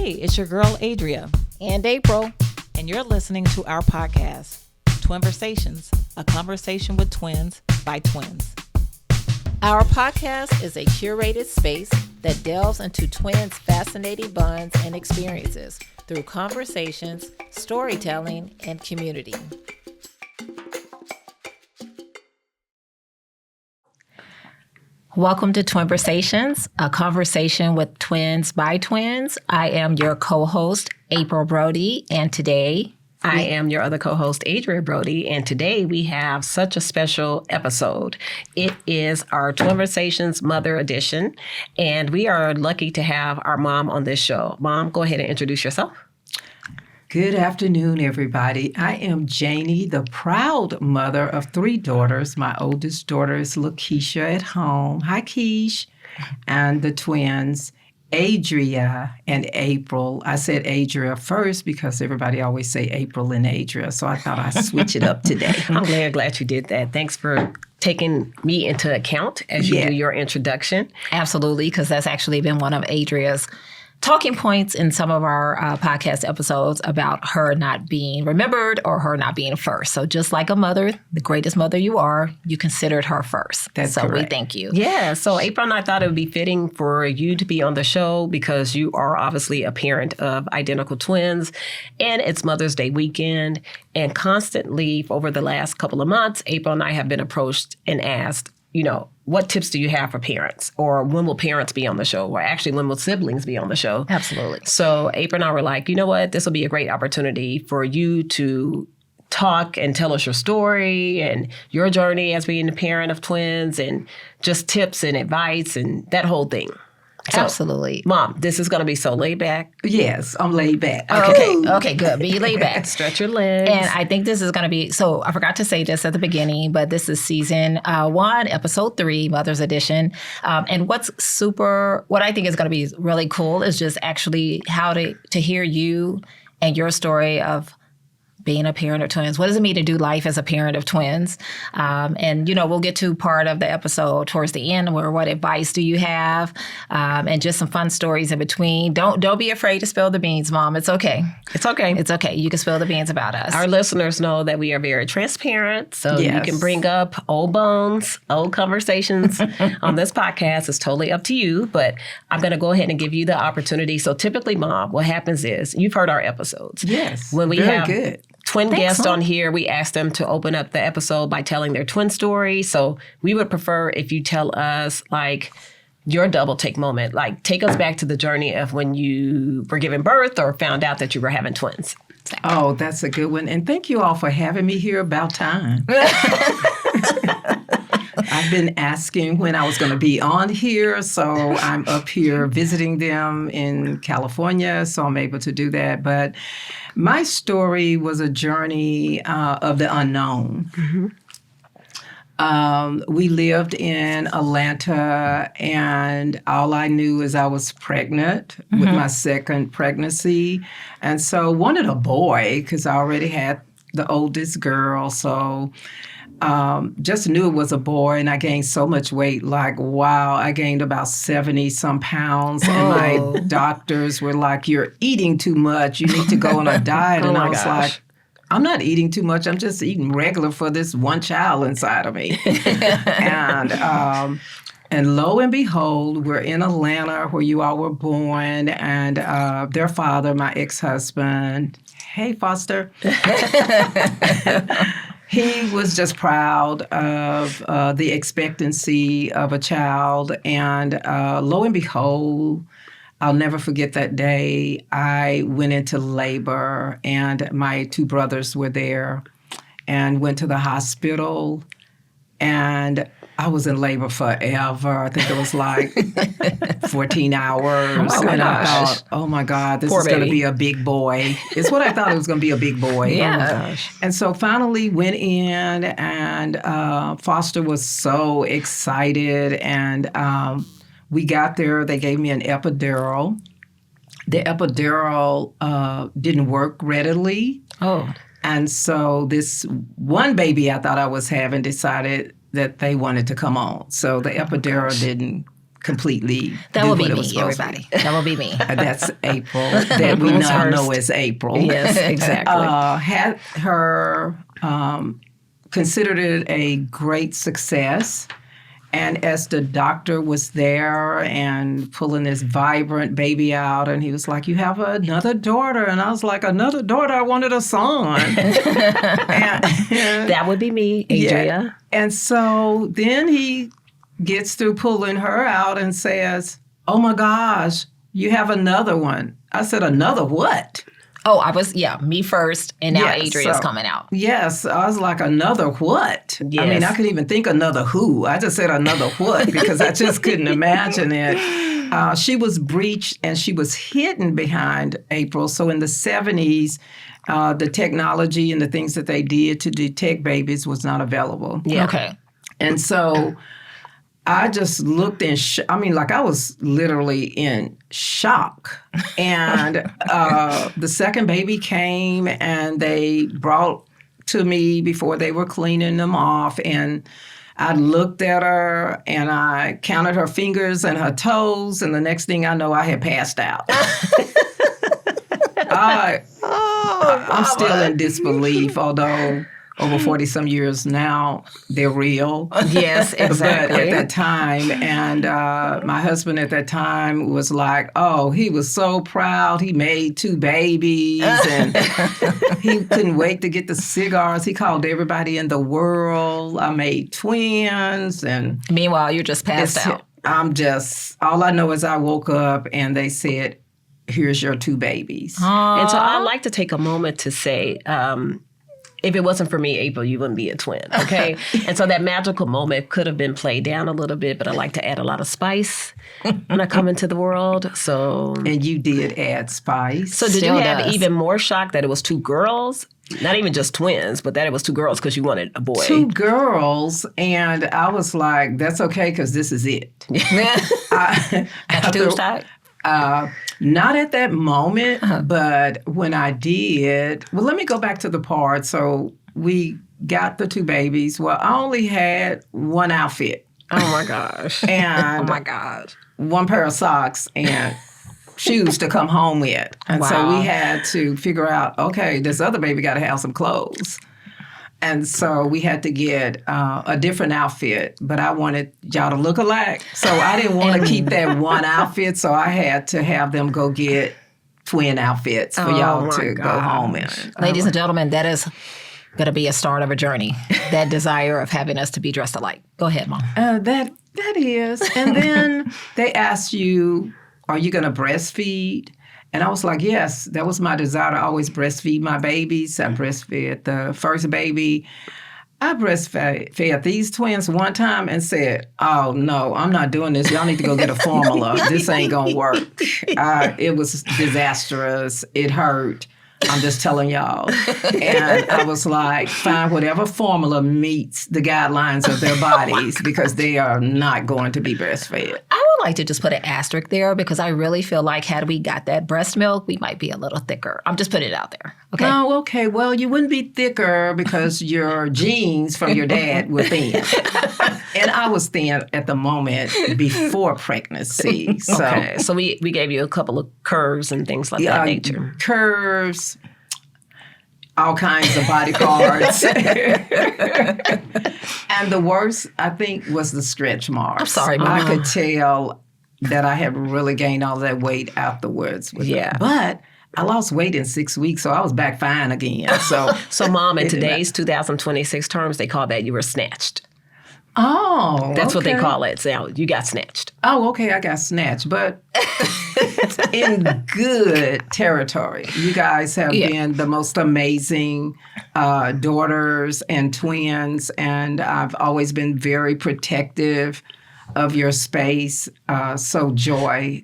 Hey, it's your girl Adria. And April. And you're listening to our podcast, Twinversations, a conversation with twins by twins. Our podcast is a curated space that delves into twins' fascinating bonds and experiences through conversations, storytelling, and community. Welcome to Twinversations, a conversation with twins by twins. I am your co-host, April Brody, and today I am your other co-host, Adria Brody, and today we have such a special episode. It is our Twinversations Mother Edition, and we are lucky to have our mom on this show. Mom, go ahead and introduce yourself. Good afternoon, everybody. I am Jannie, the proud mother of 3 daughters. My oldest daughter is Lakeisha at home. Hi, Keish. And the twins, Adria and April. I said Adria first because everybody always say April and Adria, so I thought I'd switch it up today. I'm glad you did that. Thanks for taking me into account as you do your introduction. Absolutely, because that's actually been one of Adria's talking points in some of our podcast episodes about her not being remembered or her not being first. So just like a mother, the greatest mother you are, you considered her first. That's so correct. We thank you. Yeah. So April and I thought it would be fitting for you to be on the show because you are obviously a parent of identical twins and it's Mother's Day weekend. And constantly over the last couple of months, April and I have been approached and asked, what tips do you have for parents? Or when will parents be on the show? Or actually, when will siblings be on the show? Absolutely. So April and I were like, you know what? This will be a great opportunity for you to talk and tell us your story and your journey as being a parent of twins and just tips and advice and that whole thing. So, absolutely. Mom, this is going to be so laid back. Yes, I'm laid back. Okay, good. Be laid back. Stretch your legs. And I think this is going to be, so I forgot to say this at the beginning, but this is season 1, episode 3, Mother's Edition. And what I think is going to be really cool is just actually how to hear you and your story of being a parent of twins. What does it mean to do life as a parent of twins? And we'll get to part of the episode towards the end where what advice do you have? And just some fun stories in between. Don't be afraid to spill the beans, Mom. It's okay. It's okay. It's okay. You can spill the beans about us. Our listeners know that we are very transparent, so you can bring up old bones, old conversations on this podcast. It's totally up to you, but I'm going to go ahead and give you the opportunity. So typically, Mom, what happens is, you've heard our episodes. Yes, when we very have good. Twin guests on here, we ask them to open up the episode by telling their twin story. So we would prefer if you tell us like your double take moment, like take us back to the journey of when you were giving birth or found out that you were having twins. Oh, that's a good one. And thank you all for having me here about time. I've been asking when I was going to be on here, so I'm up here visiting them in California, so I'm able to do that. But my story was a journey of the unknown. Mm-hmm. We lived in Atlanta, and all I knew is I was pregnant with my second pregnancy. And so wanted a boy because I already had the oldest girl, so just knew it was a boy, and I gained so much weight. Like, wow, I gained about 70 some pounds, and my doctors were like, "You're eating too much. You need to go on a diet." And I was like, "I'm not eating too much. I'm just eating regular for this one child inside of me." And lo and behold, we're in Atlanta where you all were born, and their father, my ex-husband, hey, Foster. He was just proud of the expectancy of a child. And lo and behold, I'll never forget that day. I went into labor, and my 2 brothers were there, and went to the hospital. And I was in labor forever. I think it was like 14 hours. Oh my and gosh. I thought, oh my God, this is going to be a big boy. It's what I thought it was going to be, a big boy. Yeah. Oh my gosh. And so finally went in, and Foster was so excited. And we got there. They gave me an epidural. The epidural didn't work readily. Oh. And so this one baby I thought I was having decided that they wanted to come on. So the epidural didn't completely That do will be what it me, was supposed to be. everybody. That will be me. That's April, that we now know as April. Yes, exactly. Had her considered it a great success. And as the doctor was there and pulling this vibrant baby out, and he was like, "You have another daughter." And I was like, "Another daughter? I wanted a son." That would be me, Adria. Yeah. And so then he gets through pulling her out and says, "Oh my gosh, you have another one." I said, "Another what?" Oh, me first, and now Yeah, Adria's so- coming out. Yes, I was like, "Another what?" Yes. I mean, I couldn't even think another who. I just said another what because I just couldn't imagine it. She was breached and she was hidden behind April. So in the 70s, the technology and the things that they did to detect babies was not available. Yeah. Okay. And so I just looked in, I was literally in shock. And the second baby came and they brought to me before they were cleaning them off. And I looked at her and I counted her fingers and her toes. And the next thing I know, I had passed out. I'm still in disbelief, although over 40-some years now, they're real. Yes, exactly. But at that time, and my husband at that time was like, oh, he was so proud. He made 2 babies, and he couldn't wait to get the cigars. He called everybody in the world. I made twins, and Meanwhile, you're just passed out. all I know is I woke up and they said, here's your 2 babies. And so I'd like to take a moment to say, if it wasn't for me, April, you wouldn't be a twin, okay? And so that magical moment could have been played down a little bit, but I like to add a lot of spice when I come into the world. So, And you did add spice. so did Still you have does. even more shock that it was 2 girls? Not even just twins, but that it was 2 girls because you wanted a boy. 2 girls, and I was like, that's okay because this is it. Got your tubes tied? Not at that moment, but when I did, well, let me go back to the part. So we got the 2 babies. Well, I only had 1 outfit Oh my gosh. and Oh my God. 1 pair of socks and shoes to come home with. And so Wow. we had to figure out, okay, this other baby got to have some clothes. And so we had to get a different outfit, but I wanted y'all to look alike. So I didn't want to keep that 1 outfit, so I had to have them go get twin outfits for y'all my to go home in. Ladies and gentlemen, that is going to be a start of a journey. That desire of having us to be dressed alike. Go ahead, Mom. That is. And then they asked you, are you going to breastfeed? And I was like, yes, that was my desire to always breastfeed my babies. I breastfed the first baby. I breastfed these twins one time and said, oh, no, I'm not doing this. Y'all need to go get a formula. This ain't going to work. It was disastrous. It hurt. I'm just telling y'all. And I was like, find whatever formula meets the guidelines of their bodies because they are not going to be breastfed. I would like to just put an asterisk there because I really feel like had we got that breast milk, we might be a little thicker. I'm just putting it out there. Okay. Oh, okay. Well, you wouldn't be thicker because your genes from your dad were thin. And I was thin at the moment before pregnancy. So, Okay, so we gave you a couple of curves and things like that nature. Curves, all kinds of body parts. And the worst, I think, was the stretch marks. I'm sorry, Mom. I could tell that I had really gained all that weight afterwards. Yeah. But I lost weight in 6 weeks, so I was back fine again. So, Mom, in It did not- today's 2026 terms, they call that you were snatched. Oh, That's what they okay. call it. So you got snatched. Oh, okay, I got snatched, but in good territory. You guys have been the most amazing daughters and twins, and I've always been very protective of your space. So joy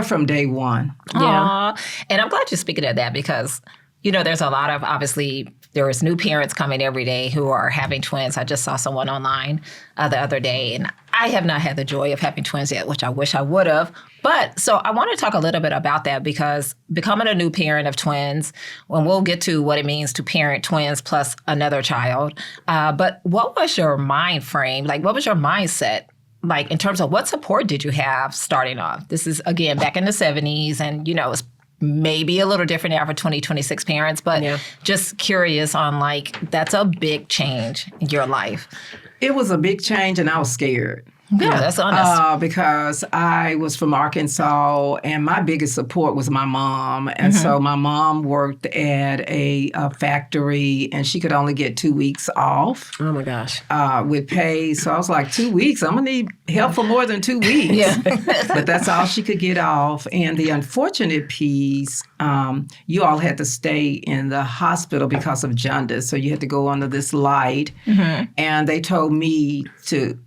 from day one. Yeah. And I'm glad you're speaking of that because, you know, there's a lot of, obviously, there's new parents coming every day who are having twins. I just saw someone online the other day, and I have not had the joy of having twins yet, which I wish I would have. But so I want to talk a little bit about that because becoming a new parent of twins, and we'll get to what it means to parent twins plus another child. But what was your mind frame? Like, what was your mindset like, in terms of what support did you have starting off? This is, again, back in the 70s, and, it's maybe a little different now for 2026 parents, but just curious on, like, that's a big change in your life. It was a big change, and I was scared. Yeah, that's honest. Because I was from Arkansas, and my biggest support was my mom. And so my mom worked at a factory, and she could only get 2 weeks off. Oh, my gosh. With pay. So I was like, 2 weeks? I'm going to need help for more than 2 weeks. But that's all she could get off. And the unfortunate piece, you all had to stay in the hospital because of jaundice. So you had to go under this light. And they told me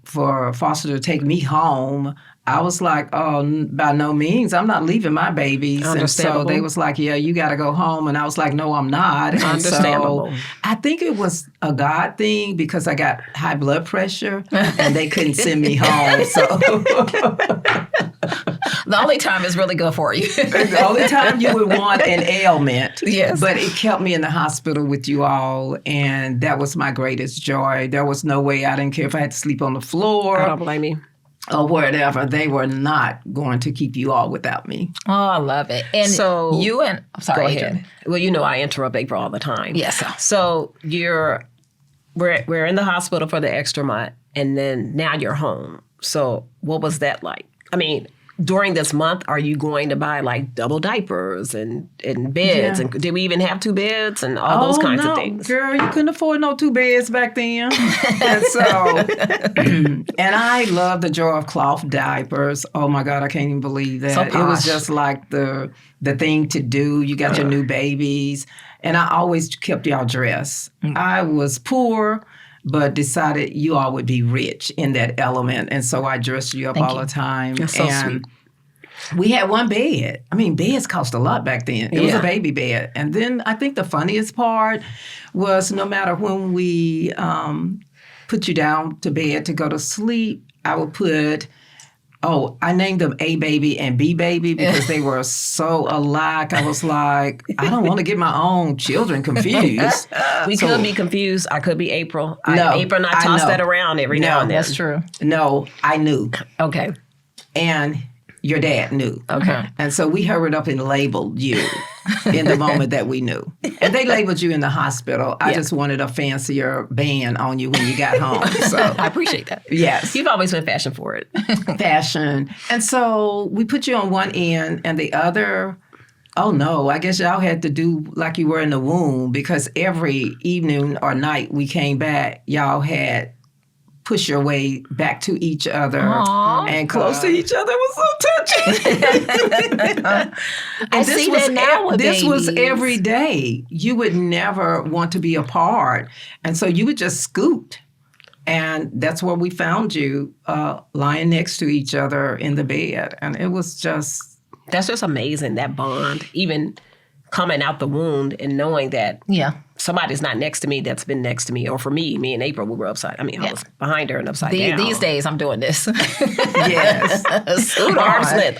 for Foster to take me home. I was like, oh, by no means. I'm not leaving my babies. And so they was like, yeah, you got to go home. And I was like, no, I'm not. And Understandable. So I think it was a God thing because I got high blood pressure and they couldn't send me home. So the only time is really good for you. The only time you would want an ailment. Yes. But it kept me in the hospital with you all. And that was my greatest joy. There was no way. I didn't care if I had to sleep on the floor. I don't blame you. Or whatever, they were not going to keep you all without me. Oh, I love it. And so you and I'm sorry, go Adrian. ahead. Well, I interrupt April all the time. Yes. So we're in the hospital for the extra month, and then now you're home. So what was that like? I mean, during this month, are you going to buy like double diapers and beds? Yeah. And did we even have 2 beds and all those kinds of things? Girl, you couldn't afford no 2 beds back then. And so, and I love the jar of cloth diapers. Oh my God, I can't even believe that. So posh. It was just like the thing to do. You got your new babies. And I always kept y'all dressed. I was poor, but decided you all would be rich in that element. And so I dressed you up all the time. That's so sweet. We had 1 bed. I mean, beds cost a lot back then. It was a baby bed. And then I think the funniest part was no matter when we put you down to bed to go to sleep, I would put... I named them A baby and B baby because they were so alike. I was like, I don't want to get my own children confused. We could be confused. I could be April. No, April and I toss that around every now and then. That's true. No, I knew. Okay. And your dad knew. Okay. And so we hurried up and labeled you in the moment that we knew. And they labeled you in the hospital. I just wanted a fancier band on you when you got home. So I appreciate that. Yes. You've always been fashion for it. Fashion. And so we put you on one end and the other, oh no, I guess y'all had to do like you were in the womb because every evening or night we came back, y'all had push your way back to each other. Aww. And close to each other. It was so touching. I see that now with This was babies. every day. You would never want to be apart. And so you would just scoot. And that's where we found you, lying next to each other in the bed. And it was just... That's just amazing, that bond. Even coming out the wound and knowing that somebody's not next to me that's been next to me. Or for me and April, we were upside. I mean, I was behind her and upside down. These days, I'm doing this. Yes.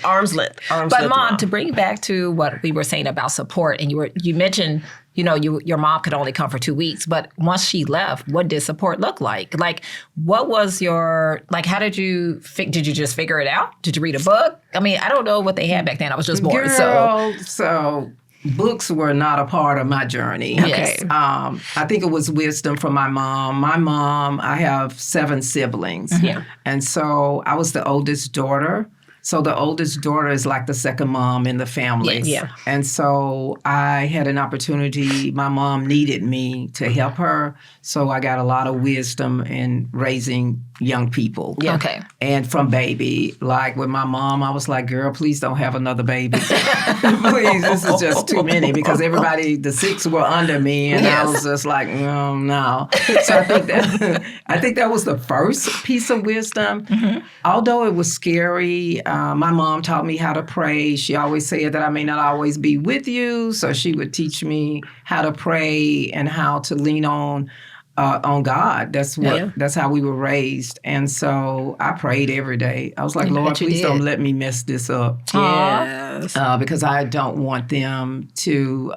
Arm's length. But Mom, to bring back to what we were saying about support, and you mentioned, your mom could only come for 2 weeks, but once she left, what did support look like? Like, what was how did you just figure it out? Did you read a book? I mean, I don't know what they had back then. I was just born. So books were not a part of my journey. Okay. I think it was wisdom from my mom. My mom, I have 7 siblings. Yeah. And so I was the oldest daughter. So the oldest daughter is like the second mom in the family. Yeah. And so I had an opportunity. My mom needed me to help her. So I got a lot of wisdom in raising young people. Yeah. Okay. And from baby, like with my mom, I was like, girl, please don't have another baby. Please, this is just too many because the 6 were under me. And I was just like, no. So I think that was the first piece of wisdom. Mm-hmm. Although it was scary, my mom taught me how to pray. She always said that I may not always be with you. So she would teach me how to pray and how to lean on God. That's how we were raised. And so I prayed every day. I was like, Lord, please don't let me mess this up. Yes. Because I don't want them to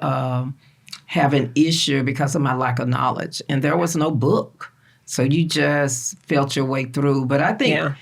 have an issue because of my lack of knowledge. And there was no book. So you just felt your way through. But I think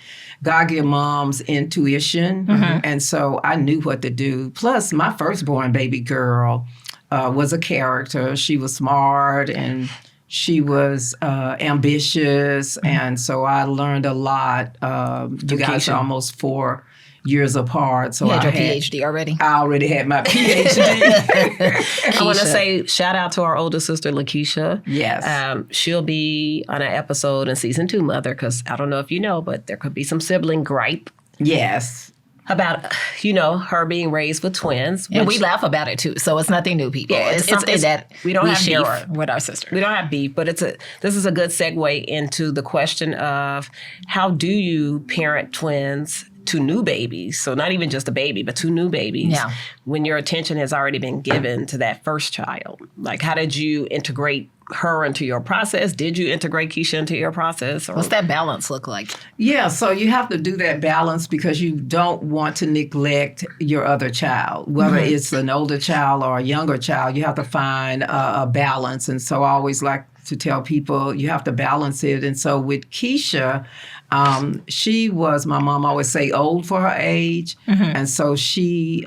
God-given mom's intuition. And so I knew what to do. Plus, my firstborn baby girl was a character. She was smart and she was ambitious. And so I learned a lot. You guys are almost 4 years apart. So you had your PhD already? I already had my PhD. I want to say shout out to our older sister, Lakeisha. Yes. She'll be on an episode in season 2, Mother, because I don't know if you know, but there could be some sibling gripe. Yes. About, her being raised with twins. And we laugh about it too. So it's nothing new, people. Yeah, it's something that we don't have share beef with our sister. We don't have beef, but this is a good segue into the question of how do you parent twins to new babies? So not even just a baby, but 2 new babies. Yeah. When your attention has already been given to that first child. Like, how did you integrate her into your process? Did you integrate Keisha into your process? Or? What's that balance look like? Yeah, so you have to do that balance because you don't want to neglect your other child. Whether it's an older child or a younger child, you have to find a balance. And so I always like to tell people you have to balance it. And so with Keisha, she was, my mom always say, old for her age. And so she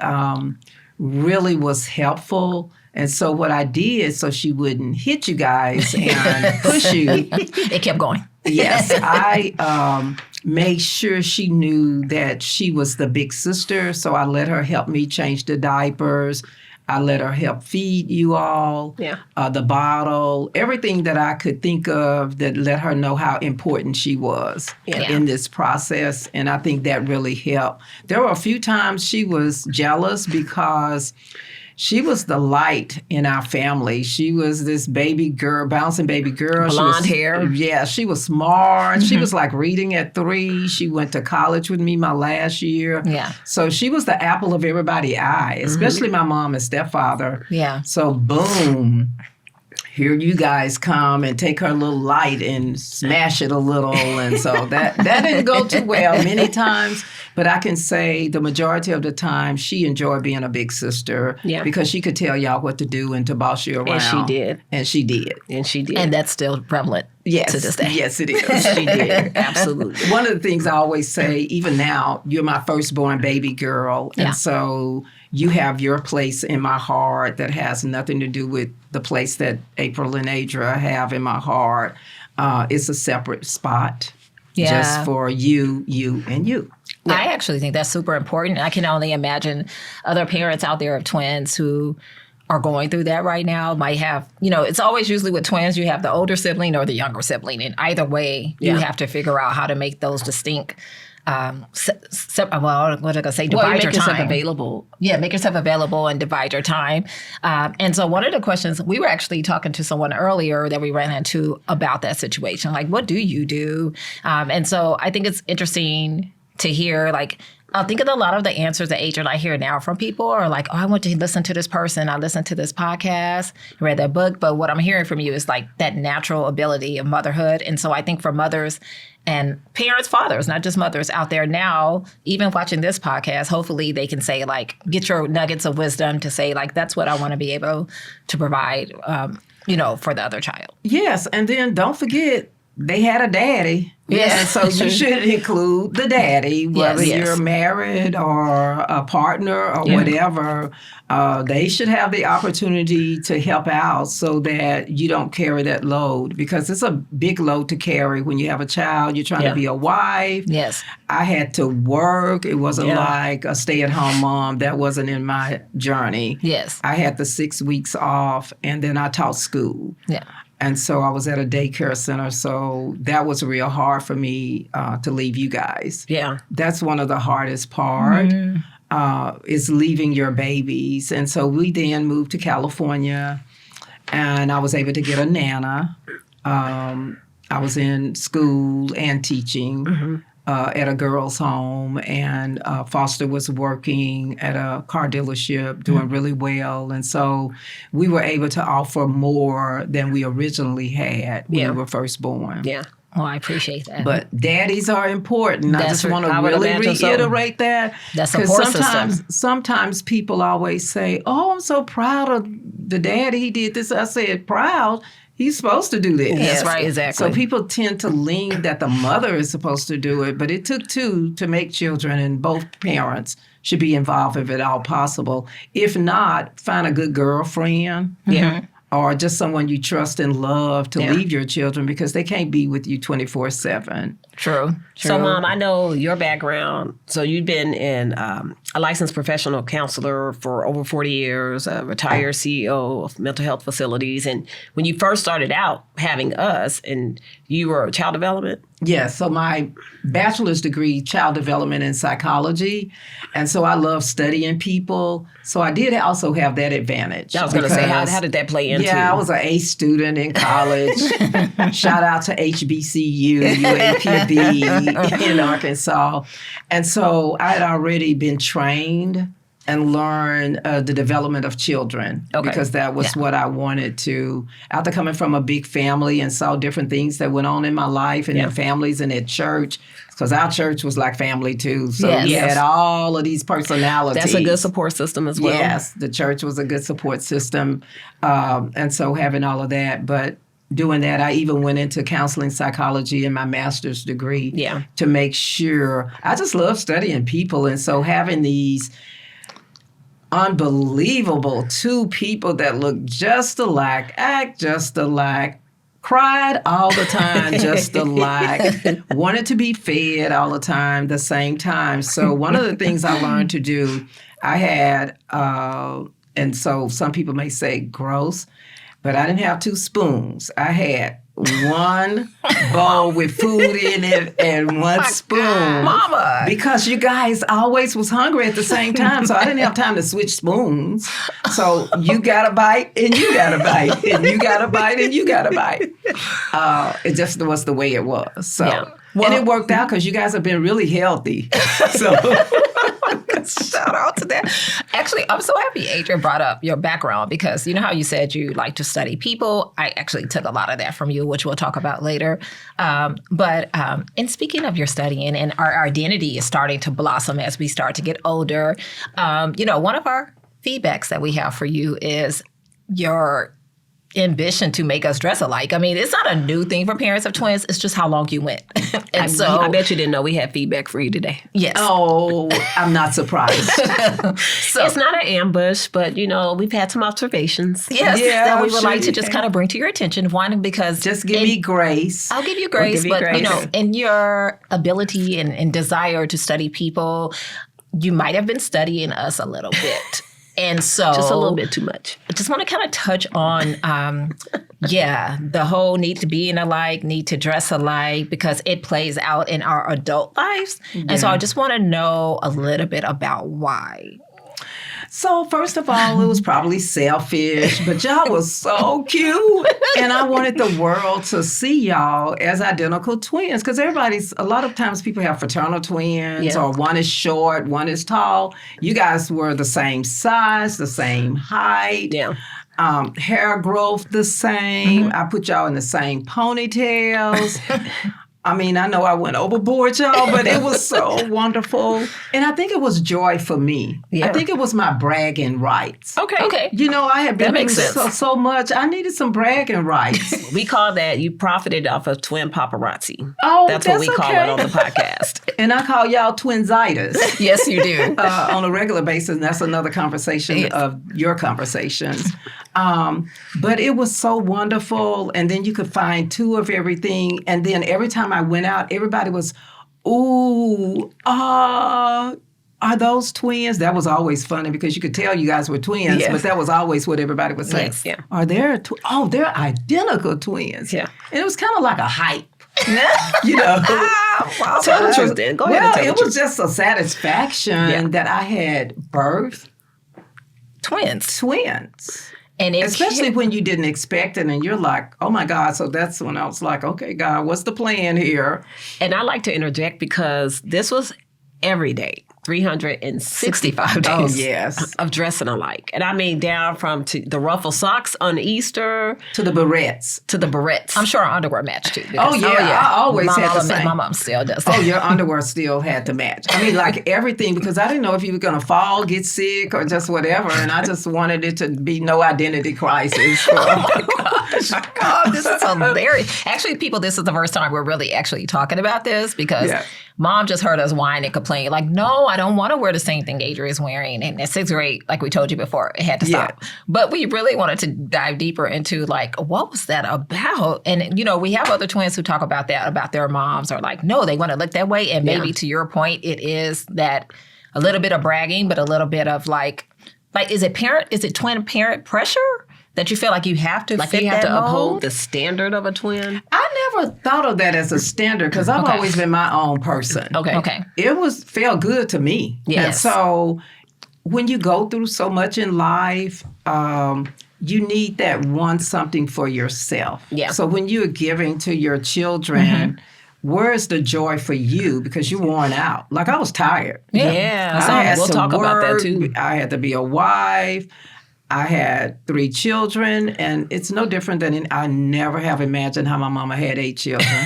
really was helpful. And so what I did, so she wouldn't hit you guys and push you. It kept going. Yes, I made sure she knew that she was the big sister. So I let her help me change the diapers. I let her help feed you all, the bottle, everything that I could think of that let her know how important she was in this process. And I think that really helped. There were a few times she was jealous because she was the light in our family. She was this baby girl, bouncing baby girl. Blonde hair. Yeah, she was smart. She was like reading at 3. She went to college with me my last year. Yeah. So she was the apple of everybody's eye, especially my mom and stepfather. Yeah. So boom, here you guys come and take her little light and smash it a little. And so that didn't go too well many times. But I can say the majority of the time she enjoyed being a big sister because she could tell y'all what to do and to boss you around. And she did. And she did. And she did. And that's still prevalent to this day. Yes, it is. She did. Absolutely. One of the things I always say, even now, you're my firstborn baby girl. Yeah. And so you have your place in my heart that has nothing to do with the place that April and Adria have in my heart. It's a separate spot just for you, and you. Yeah. I actually think that's super important. I can only imagine other parents out there of twins who are going through that right now might have, it's always usually with twins, you have the older sibling or the younger sibling. And either way, you have to figure out how to make those distinct, divide your time. Available. Yeah, make yourself available and divide your time. And so one of the questions, we were actually talking to someone earlier that we ran into about that situation. Like, what do you do? And so I think it's interesting to hear, like, I think of a lot of the answers that Adrian I hear now from people are like, oh, I want to listen to this person. I listened to this podcast, read that book. But what I'm hearing from you is like that natural ability of motherhood. And so I think for mothers and parents, fathers, not just mothers out there now, even watching this podcast, hopefully they can say, like, get your nuggets of wisdom to say, like, that's what I want to be able to provide, for the other child. Yes. And then don't forget, they had a daddy. Yeah. And so you should include the daddy, whether you're married or a partner or whatever. They should have the opportunity to help out so that you don't carry that load, because it's a big load to carry when you have a child. You're trying to be a wife. Yes. I had to work. It wasn't like a stay-at-home mom. That wasn't in my journey. Yes. I had the 6 weeks off, and then I taught school. Yeah. And so I was at a daycare center. So that was real hard for me to leave you guys. Yeah. That's one of the hardest part is leaving your babies. And so we then moved to California, and I was able to get a Nana. I was in school and teaching at a girls' home, and Foster was working at a car dealership, doing really well. And so we were able to offer more than we originally had when we were first born. Yeah. Well, I appreciate that. But daddies are important. I just want to really reiterate that. That support sometimes people always say, oh, I'm so proud of the daddy. He did this. I said, proud? he's supposed to do this. Yes, right. Exactly. So people tend to lean that the mother is supposed to do it, but it took two to make children, and both parents should be involved if at all possible. If not, find a good girlfriend. Yeah. Or just someone you trust and love to leave your children, because they can't be with you 24/7. True. So, Mom, I know your background. So you've been a licensed professional counselor for over 40 years, a retired CEO of mental health facilities. And when you first started out having us, and you were child development? Yes, so my bachelor's degree, child development and psychology. And so I love studying people. So I did also have that advantage. I was going to say, how did that play into? Yeah, I was an A student in college. Shout out to HBCU, UAPB in Arkansas. And so I had already been trained and learned the development of children, because that was what I wanted to. After coming from a big family and saw different things that went on in my life and in families and at church, because our church was like family too. So we had all of these personalities. That's a good support system as well. Yes, the church was a good support system. And so having all of that, but doing that, I even went into counseling psychology in my master's degree to make sure. I just love studying people. And so having these unbelievable two people that look just alike, act just alike, cried all the time just alike, wanted to be fed all the time, the same time. So one of the things I learned to do, I had, and so some people may say gross, but I didn't have two spoons. I had one bowl with food in it and one spoon. God, Mama. Because you guys always was hungry at the same time, so I didn't have time to switch spoons. So you got a bite and you got a bite and you got a bite and you got a bite. It just was the way it was. So, and it worked out because you guys have been really healthy. So. Shout out to that. Actually, I'm so happy Adrian brought up your background, because you know how you said you like to study people? I actually took a lot of that from you, which we'll talk about later. But in speaking of your studying, and our identity is starting to blossom as we start to get older, one of our feedbacks that we have for you is your ambition to make us dress alike. I mean, it's not a new thing for parents of twins. It's just how long you went. I bet you didn't know we had feedback for you today. Yes. Oh, I'm not surprised. So it's not an ambush, but we've had some observations. Yes, that we would like to just kind of bring to your attention. One, because just give me grace. I'll give you grace, in your ability and desire to study people, you might have been studying us a little bit. And so just a little bit too much. I just want to kind of touch on, the whole need to be alike, need to dress alike, because it plays out in our adult lives. Yeah. And so I just want to know a little bit about why. So first of all, it was probably selfish, but y'all was so cute. And I wanted the world to see y'all as identical twins, because a lot of times people have fraternal twins, or one is short, one is tall. You guys were the same size, the same height. Yeah. Hair growth the same. Mm-hmm. I put y'all in the same ponytails. I mean, I know I went overboard, y'all, but it was so wonderful. And I think it was joy for me. Yeah. I think it was my bragging rights. Okay. I had been through so much. I needed some bragging rights. We call that you profited off of twin paparazzi. Oh, that's what we call it on the podcast. And I call y'all twinsitis. Yes, you do. On a regular basis. And that's another conversation of your conversations. But it was so wonderful. And then you could find two of everything. And then every time I went out, everybody was, are those twins? That was always funny, because you could tell you guys were twins, but that was always what everybody would say. Yes, yeah. Are there they're identical twins. Yeah. And it was kind of like a hype. Wow. Tell the truth then. Go ahead and tell the truth. It was just a satisfaction that I had birthed twins. And especially when you didn't expect it and you're like, oh my God. So that's when I was like, okay, God, what's the plan here? And I like to interject, because this was every day. 365 days oh, yes. of dressing alike. And I mean, down from the ruffle socks on Easter. To the barrettes. I'm sure our underwear matched too. I always had the same. My mom still does that. Oh, your underwear still had to match. I mean, like everything, because I didn't know if you were going to fall, get sick, or just whatever. And I just wanted it to be no identity crisis. Oh my God. gosh. God, this is hilarious. Actually, people, this is the first time we're really actually talking about this because Mom just heard us whine and complain. Like, no, I don't want to wear the same thing Adria's wearing. And in 6th grade, like we told you before, it had to stop. But we really wanted to dive deeper into like, what was that about? And, you know, we have other twins who talk about that, about their moms are like, no, they want to look that way. And maybe to your point, it is that a little bit of bragging, but a little bit of like is it twin parent pressure that you feel like you have to like fit you have that to mold? uphold the standard of a twin? I never thought of that as a standard because I've always been my own person. Okay. It felt good to me. Yes. And so when you go through so much in life, you need that one something for yourself. Yeah. So when you're giving to your children, where's the joy for you? Because you're worn out. Like I was tired. We'll talk about that too. I had to be a wife. I had 3 children, and it's no different than I never have imagined how my mama had 8 children,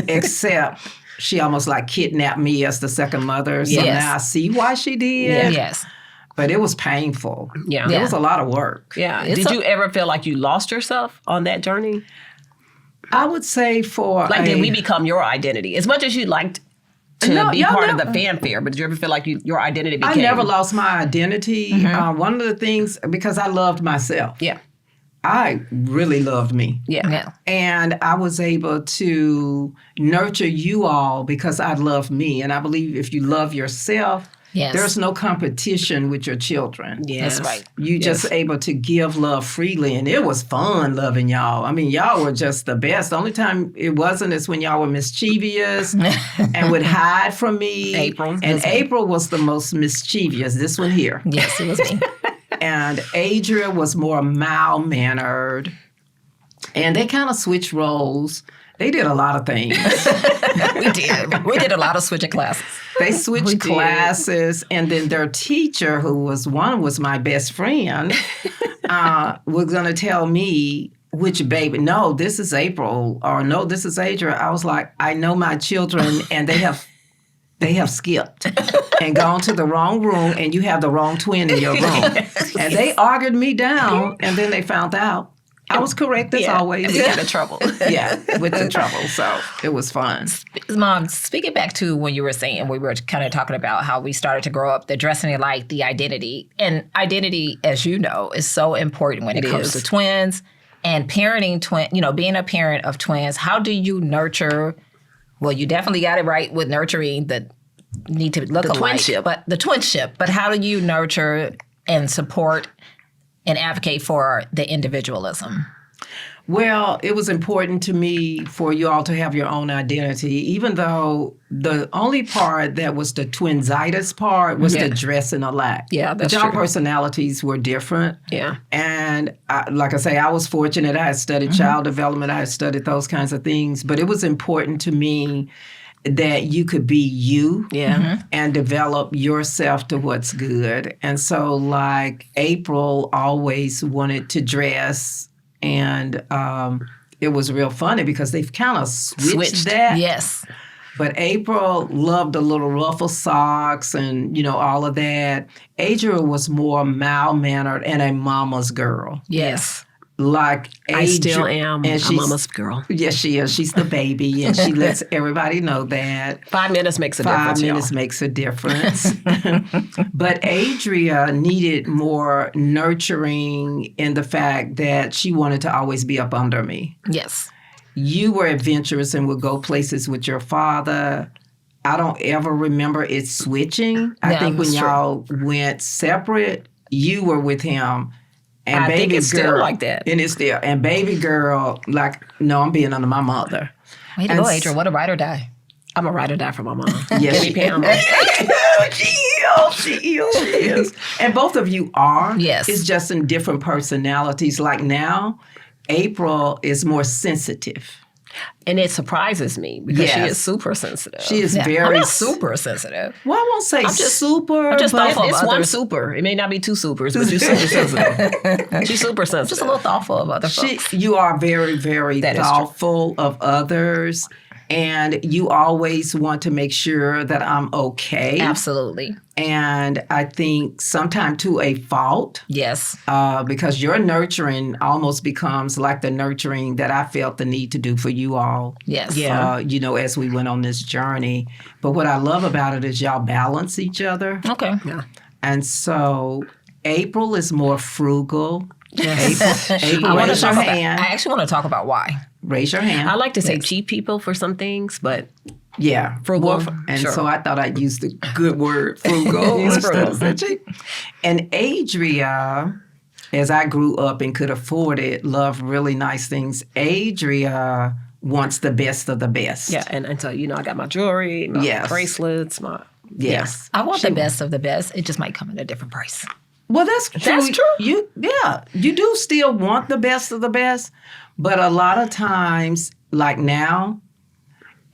except she almost like kidnapped me as the second mother. So now I see why she did. Yes. But it was painful. Yeah. It was a lot of work. Yeah. Did you ever feel like you lost yourself on that journey? I would say did we become your identity? As much as you liked to be part of the fanfare, but did you ever feel like your identity became... I never lost my identity. One of the things, because I loved myself. Yeah. I really loved me. Yeah. And I was able to nurture you all because I loved me. And I believe if you love yourself, there's no competition with your children. Yes. That's right. You just able to give love freely. And it was fun loving y'all. I mean, y'all were just the best. The only time it wasn't is when y'all were mischievous and would hide from me. April was the most mischievous. This one here. Yes, it was me. And Adria was more mild-mannered. And they kind of switched roles. They did a lot of things. We did. We did a lot of switching classes. They switched classes, and then their teacher, who was my best friend, was going to tell me which baby. No, this is April, or no, this is Adria. I was like, I know my children, and they have skipped and gone to the wrong room, and you have the wrong twin in your room. And they argued me down, and then they found out. I was correct as always. And we got in trouble. With the trouble. So it was fun. Mom, speaking back to when you were saying, we were kind of talking about how we started to grow up, the dressing alike, the identity. And identity, as you know, is so important when it comes to twins and parenting being a parent of twins. How do you nurture? Well, you definitely got it right with nurturing the need to look alike. The twinship. But how do you nurture and support and advocate for the individualism? Well, it was important to me for you all to have your own identity, even though the only part that was the twinsitis part was the dressing alike. Yeah, that's true. true. But y'all personalities were different. Yeah. And like I say, I was fortunate. I had studied child development. I had studied those kinds of things. But it was important to me that you could be you and develop yourself to what's good. And so like April always wanted to dress, and it was real funny because they've kind of switched that. Yes. But April loved the little ruffle socks and, all of that. Adria was more mild-mannered and a mama's girl. Yes. Like I still am a mama's girl. Yes, she is. She's the baby, and she lets everybody know that. 5 minutes makes a difference. 5 minutes makes a difference. But Adria needed more nurturing in the fact that she wanted to always be up under me. Yes. You were adventurous and would go places with your father. I don't ever remember it switching. I think when y'all went separate, you were with him. And I think it's still like that. And it's still. And baby girl, like, no, I'm being under my mother. Way to go, Adria. What a ride or die. I'm a ride or die for my mom. Yes, she is. And both of you are. Yes. It's just in different personalities. Like now, April is more sensitive. And it surprises me because she is super sensitive. She is very... I'm not super sensitive. Well, I won't say super. I'm just thoughtful of it's others. one super. It may not be two supers, but you're super sensitive. She's super sensitive. Just a little thoughtful of other folks. You are very, very thoughtful of others. And you always want to make sure that I'm okay. Absolutely. And I think sometimes to a fault, Yes. because your nurturing almost becomes like the nurturing that I felt the need to do for you all. Yes. Yeah. As we went on this journey. But what I love about it is y'all balance each other. Okay. Yeah. And so April is more frugal. Yes. April, I want to raise your talk about. hand. I actually want to talk about why. Raise your hand. I like to say cheap people for some things, but Yeah. frugal. And sure. so I thought I'd use the good word, frugal. Use instead of frugal. cheap. And Adria, as I grew up and could afford it, loved really nice things. Adria wants the best of the best. Yeah, and so I got my jewelry, my Yes. bracelets, my Yes. I want the best of the best. It just might come at a different price. Well, that's true. That's true. You do still want the best of the best, but a lot of times, like now,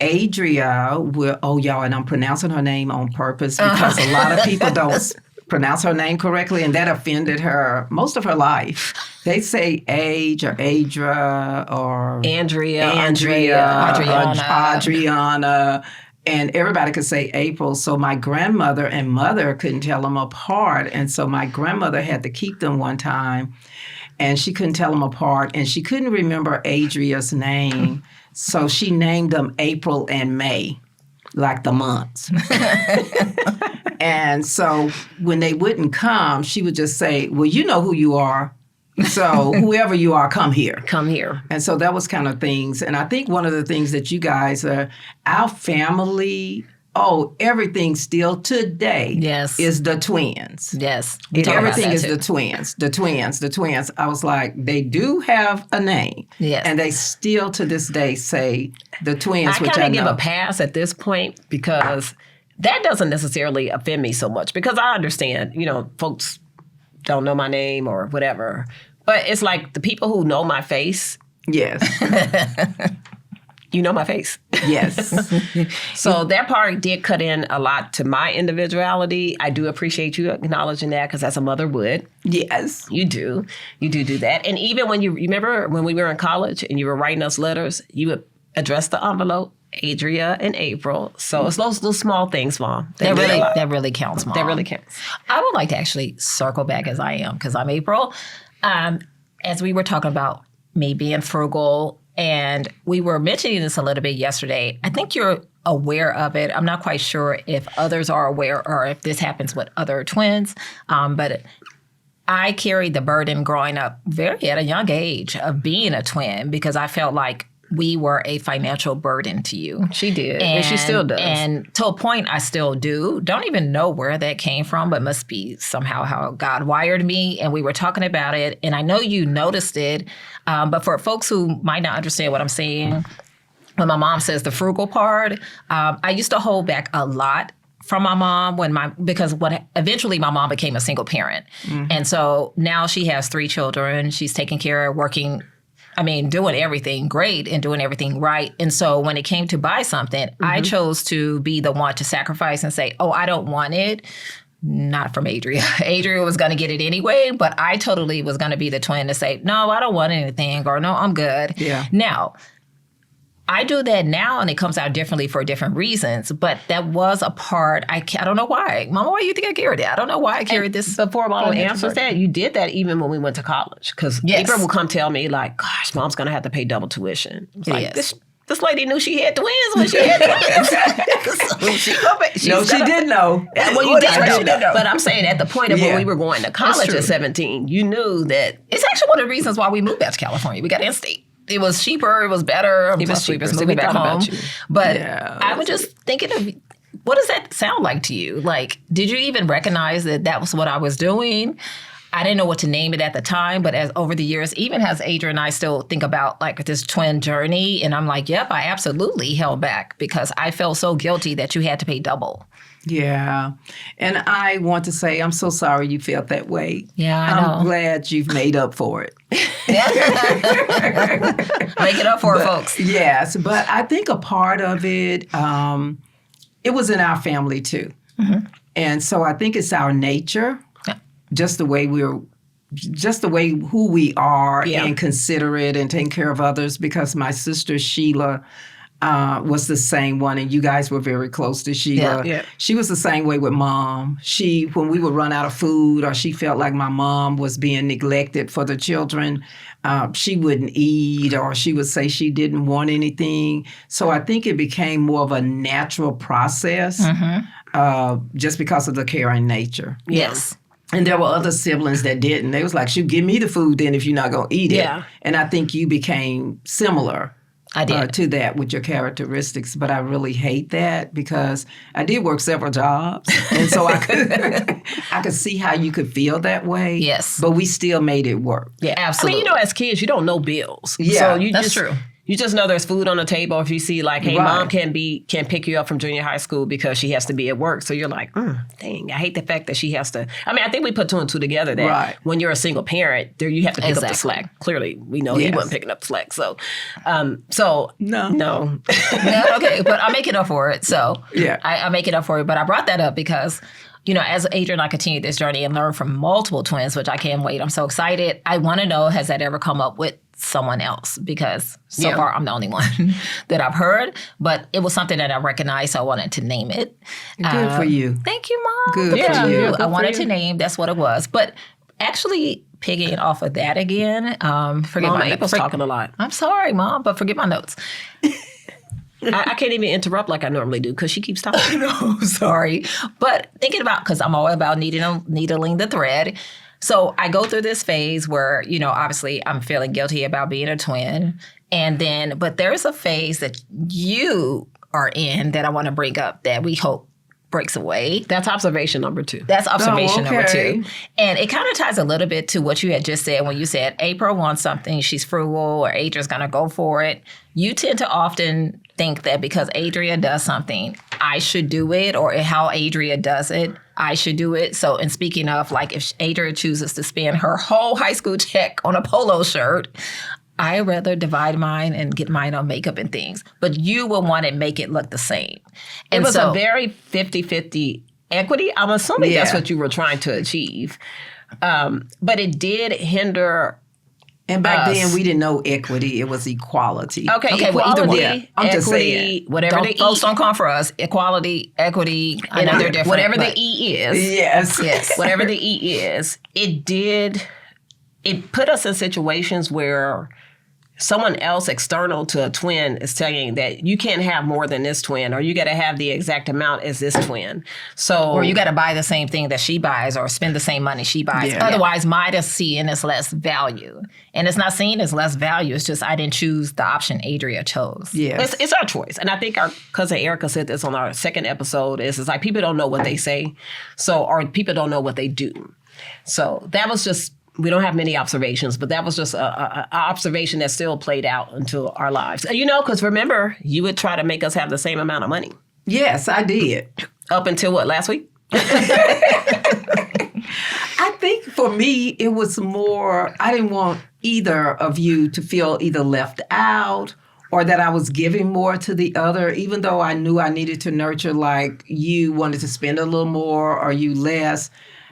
Adria will. Oh, y'all, and I'm pronouncing her name on purpose because a lot of people don't pronounce her name correctly, and that offended her most of her life. They say Age or Adria or Andrea, Adriana. And everybody could say April. So my grandmother and mother couldn't tell them apart. And so my grandmother had to keep them one time. And she couldn't tell them apart. And she couldn't remember Adria's name. So she named them April and May, like the months. And so when they wouldn't come, she would just say, well, you know who you are. So whoever you are, come here. Come here. And so that was kind of things. And I think one of the things that you guys are, our family, everything still today Yes. is the twins. Yes. We talk about Everything that is too. the twins. I was like, they do have a name. Yes. And they still to this day say the twins, I which I kind of give know. a pass at this point because that doesn't necessarily offend me so much because I understand, folks don't know my name or whatever. But it's like the people who know my face, Yes. you know my face. Yes. So that part did cut in a lot to my individuality. I do appreciate you acknowledging that because as a mother would. Yes. You do that. And even when you remember when we were in college and you were writing us letters, you would address the envelope, Adria and April. So it's those little small things, Mom. That really counts, Mom. That really counts. I would like to actually circle back as I am because I'm April. As we were talking about me being frugal, and we were mentioning this a little bit yesterday, I think you're aware of it. I'm not quite sure if others are aware or if this happens with other twins, but I carried the burden growing up very at a young age of being a twin because I felt like we were a financial burden to you. She did, and she still does. And to a point, I still do. Don't even know where that came from, but must be somehow how God wired me. And we were talking about it, and I know you noticed it. But for folks who might not understand what I'm saying, when my mom says the frugal part, I used to hold back a lot from my mom because eventually my mom became a single parent. Mm-hmm. And so now she has 3 children. She's taking care of working, doing everything great and doing everything right. And so when it came to buy something, I chose to be the one to sacrifice and say, I don't want it. Not from Adria. Adria was going to get it anyway, but I totally was going to be the twin to say, no, I don't want anything, or no, I'm good. Yeah. Now, I do that now, and it comes out differently for different reasons, but that was a part, I don't know why. Mama, why do you think I carried it? I don't know why I carried this. Before Mama answers that, you did that even when we went to college. Because April would come tell me, like, gosh, Mom's going to have to pay double tuition. Like, this lady knew she had twins when she had twins. she didn't know. Well, you did know. But I'm saying at the point of when we were going to college at 17, you knew that. It's actually one of the reasons why we moved back to California. We got in-state. It was cheaper. It was better. It was cheaper. So moving back home. But Yeah, I was just thinking of, what does that sound like to you? Like, did you even recognize that was what I was doing? I didn't know what to name it at the time, but as over the years, even as Adria and I still think about like this twin journey, and I'm like, yep, I absolutely held back because I felt so guilty that you had to pay double. Yeah. And I want to say, I'm so sorry you felt that way. Yeah, I know. I'm glad you've made up for it. Make it up for it, folks. Yes. But I think a part of it, it was in our family too. Mm-hmm. And so I think it's our nature, just the way who we are and considerate and taking care of others. Because my sister Sheila, was the same one, and you guys were very close to Sheila. Yeah. She was the same way with Mom. When we would run out of food or she felt like my mom was being neglected for the children, she wouldn't eat, or she would say she didn't want anything. So I think it became more of a natural process just because of the caring nature. Yes. And there were other siblings that didn't. They was like, shoot, give me the food then if you're not going to eat it. Yeah. And I think you became similar. I did. To that with your characteristics, but I really hate that because I did work several jobs, and so I could see how you could feel that way. Yes, but we still made it work. Yeah, absolutely. I mean, as kids, you don't know bills. Yeah, so you that's true. You just know there's food on the table. If you see like, hey, Mom can't pick you up from junior high school because she has to be at work. So you're like, dang, I hate the fact that she has to. I mean, I think we put 2 and 2 together that when you're a single parent, you have to pick up the slack. Clearly, we know he wasn't picking up the slack. So, no. Okay, but I make it up for it. So I make it up for it. But I brought that up because, as Adrian and I continue this journey and learn from multiple twins, which I can't wait. I'm so excited. I want to know, has that ever come up with someone else? Because so far I'm the only one that I've heard, but it was something that I recognized, so I wanted to name it. Good for you. Thank you, Mom. Good for you. I wanted to name, that's what it was. But actually picking off of that again, forget Mom, my April's talking a lot. I'm sorry, Mom, but forget my notes. I can't even interrupt like I normally do because she keeps talking. No, sorry. But thinking about, because I'm all about needling the thread. So I go through this phase where, obviously I'm feeling guilty about being a twin. And then, but there's a phase that you are in that I want to bring up that we hope breaks away. That's observation number 2. That's observation number 2. And it kind of ties a little bit to what you had just said when you said April wants something, she's frugal, or Adria's going to go for it. You tend to often think that because Adria does something, I should do it, or how Adria does it, I should do it. So, and speaking of, like, if Adria chooses to spend her whole high school check on a polo shirt, I rather divide mine and get mine on makeup and things. But you will want to make it look the same. And it was a very 50-50 equity. I'm assuming that's what you were trying to achieve. But it did hinder. And back then, we didn't know equity. It was equality. Okay, well, either way. I'm just saying. Whatever the folks don't come for us. Equality, equity, I know they're different. Whatever the E is. Yes. Whatever the E is, it put us in situations where someone else external to a twin is telling you that you can't have more than this twin, or you got to have the exact amount as this twin. So, or you got to buy the same thing that she buys, or spend the same money she buys. Yeah. Otherwise, mine is seen as less value, and it's not seen as less value. It's just I didn't choose the option Adria chose. Yeah, it's our choice, and I think our cousin Erica said this on our second episode. Is like people don't know what they say, or people don't know what they do. So that was just. We don't have many observations, but that was just an observation that still played out into our lives. Because remember, you would try to make us have the same amount of money. Yes, I did. Up until what, last week? I think for me, it was more, I didn't want either of you to feel either left out or that I was giving more to the other, even though I knew I needed to nurture, like you wanted to spend a little more or you less.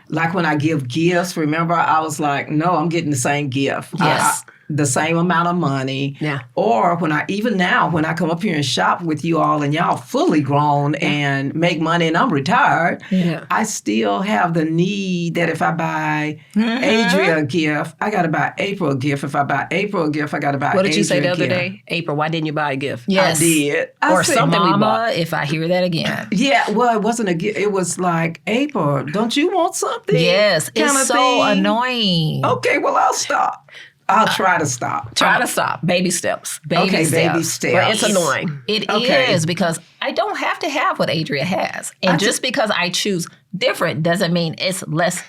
Like when I give gifts, remember, I was like, no, I'm getting the same gift. Yes. The same amount of money. Yeah. Or even now, when I come up here and shop with you all and y'all fully grown and make money and I'm retired, I still have the need that if I buy Adria a gift, I got to buy April a gift. If I buy April a gift, I got to buy What did you say Adria the other gift. day? April, why didn't you buy a gift? Yes. I did. Or said, something we Mama, bought. if I hear that again. Yeah, well, it wasn't a gift. It was like, April, don't you want something? Yes, Kinda it's so thing. annoying. Okay, well, I'll stop. I'll try to stop. Try to stop. Baby steps. Baby steps. But it's annoying. It Okay. is, because I don't have to have what Adria has. And just because I choose different doesn't mean it's less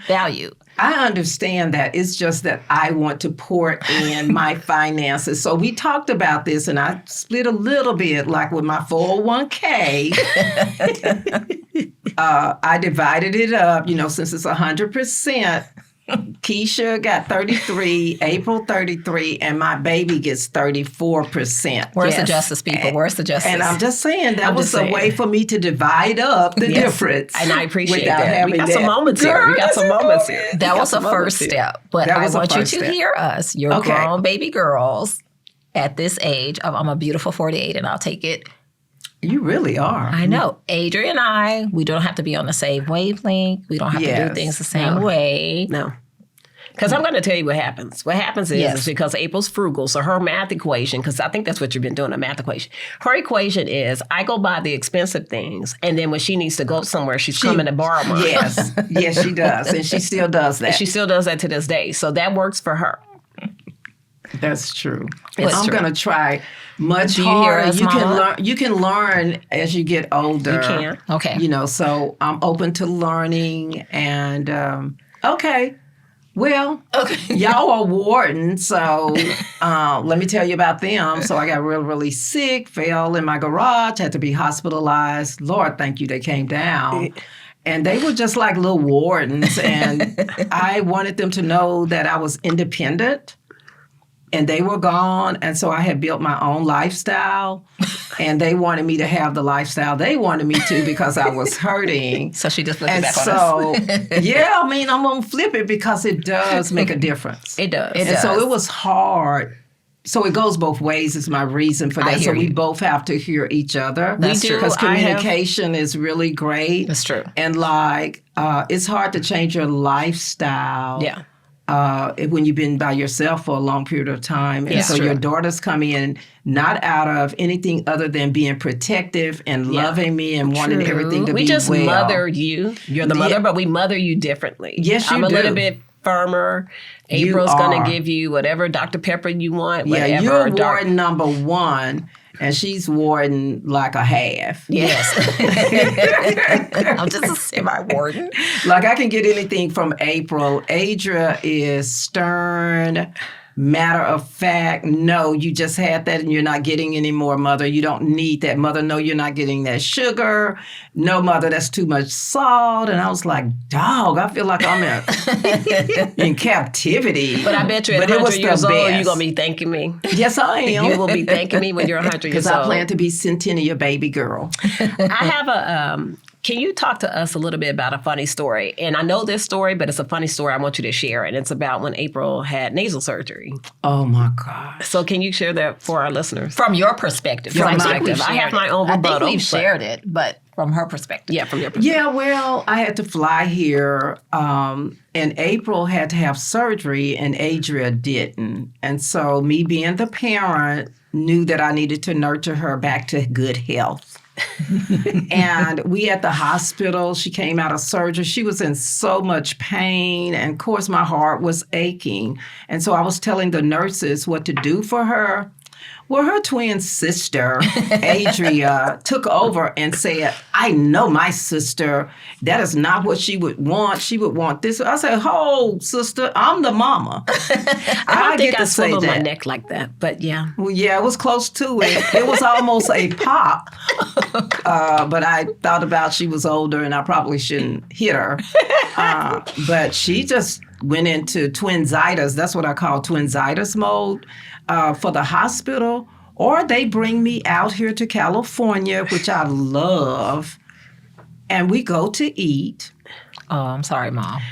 value. I understand that. It's just that I want to pour in my finances. So we talked about this, and I split a little bit, like with my 401k. I divided it up, since it's 100%. Keisha got 33, April 33, and my baby gets 34%. Where's the justice, people? Where's the justice? And I'm just saying that was a way for me to divide up the difference. And I appreciate without that. having We got that. some moments here. Girl, We got some moments here. That was the first step. But That I was the want you first to step. hear us. You're Okay. grown baby girls. at this age of I'm a beautiful 48 and I'll take it. You really are. I know. Adrian and I, we don't have to be on the same wavelength. We don't have to do things the same way. No. Because I'm going to tell you what happens. What happens is because April's frugal, so her math equation, because I think that's what you've been doing, a math equation. Her equation is I go buy the expensive things, and then when she needs to go somewhere, she's coming to borrow mine. Yes, she does. And she still does that. And she still does that to this day. So that works for her. That's true. I'm going to try much Do you hear harder. us, Mama? You can learn as you get older. You can. Okay. You know, so I'm open to learning. And, well, y'all are wardens, so let me tell you about them. So I got really, really sick, fell in my garage, had to be hospitalized. Lord, thank you, they came down. And they were just like little wardens. And I wanted them to know that I was independent. And they were gone. And so I had built my own lifestyle. And they wanted me to have the lifestyle they wanted me to because I was hurting. So she just flipped it back on us. Yeah, I mean, I'm going to flip it because it does make a difference. It does. And so it was hard. So it goes both ways is my reason for that. So we both have to hear each other. That's true. Because communication is really great. That's true. And it's hard to change your lifestyle. Yeah. When you've been by yourself for a long period of time. And so your daughters come in not out of anything other than being protective and loving me and wanting everything to be well. We just mother you. You're the mother, but we mother you differently. Yes, you I'm do. a little bit firmer. April's going to give you whatever Dr. Pepper you want. Whatever. Yeah, you're warden number 1. And she's warden like a half. Yes. I'm just a semi-warden. Like I can get anything from April. Adria is stern, matter of fact. No, you just had that and you're not getting any more, mother. You don't need that, mother. No, you're not getting that sugar. No, mother, that's too much salt. And I was like, dog, I feel like I'm in captivity. But I bet you at 100 years old, you're going to be thanking me. Yes, I am. You will be thanking me when you're 100 years old. Because I plan to be centennial baby girl. I have can you talk to us a little bit about a funny story? And I know this story, but it's a funny story I want you to share. And it's about when April had nasal surgery. Oh, my God. So can you share that for our listeners? From your perspective. I have my own rebuttal. I think we've shared it, but from her perspective. Yeah, from your perspective. Yeah, well, I had to fly here, and April had to have surgery, and Adria didn't. And so me being the parent knew that I needed to nurture her back to good health. And we at the hospital, she came out of surgery. She was in so much pain. And of course, my heart was aching. And so I was telling the nurses what to do for her. Well, her twin sister, Adria, took over and said, I know my sister. That is not what she would want. She would want this. I said, oh, sister, I'm the mama. I don't think I swiveled my neck like that, but yeah. Well, yeah, it was close to it. It was almost a pop. But I thought about she was older and I probably shouldn't hit her. But she just went into twinsitis. That's what I call twinsitis mode. For the hospital, or they bring me out here to California, which I love, and we go to eat. Oh, I'm sorry, Mom.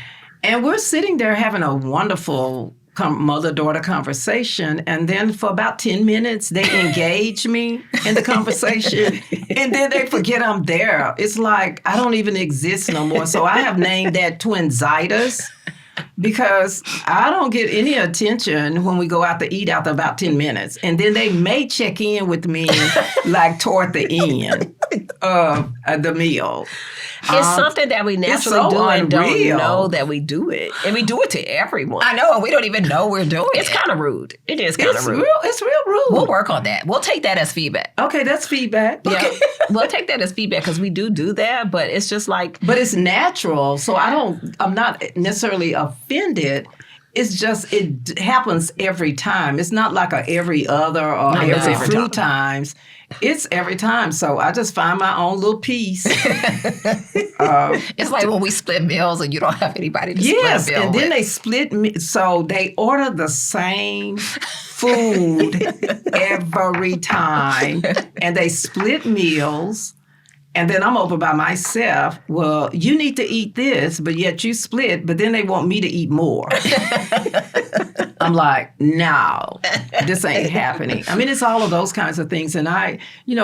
And we're sitting there having a wonderful mother-daughter conversation, and then for about 10 minutes, they engage me in the conversation, and then they forget I'm there. It's like I don't even exist no more, so I have named that twinsitis. Because I don't get any attention when we go out to eat after about 10 minutes. And then they may check in with me like toward the end of the meal. It's something that we naturally do and don't know that we do it. And we do it to everyone. I know, and we don't even know we're doing it. It's kind of rude. It is kind of rude. It's real rude. We'll work on that. We'll take that as feedback. Okay, that's feedback. Yeah, we'll take that as feedback because we do that, but it's just like... But it's natural, so I'm not necessarily offended. It's just, it happens every time. It's not like a every other or every few times. It's every time. So I just find my own little piece. It's like when we split meals and you don't have anybody to split a meal with. Yes, and then they split so they order the same food every time. And they split meals. And then I'm over by myself. Well, you need to eat this, but yet you split, but then they want me to eat more. I'm like, no, this ain't happening. I mean, it's all of those kinds of things. And I,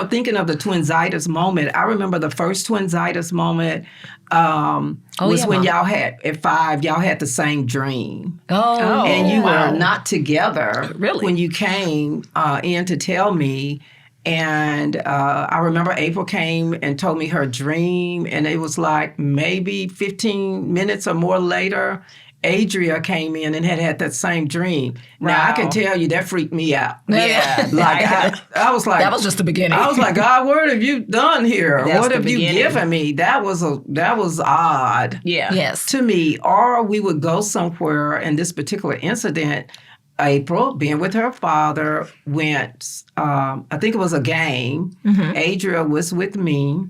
thinking of the twinsitis moment, I remember the first twinsitis moment was when y'all had, at 5, y'all had the same dream. Oh, and you wow. were not together Really? when you came in to tell me. And I remember April came and told me her dream, and it was like maybe 15 minutes or more later, Adria came in and had that same dream. Now, I can tell you that freaked me out. Yeah. I was like... That was just the beginning. I was like, God, what have you done here? That's what the have you beginning. given me? That was odd. Yeah. Yes. To me. Or we would go somewhere, and this particular incident, April, being with her father, went, I think it was a game. Adria was with me.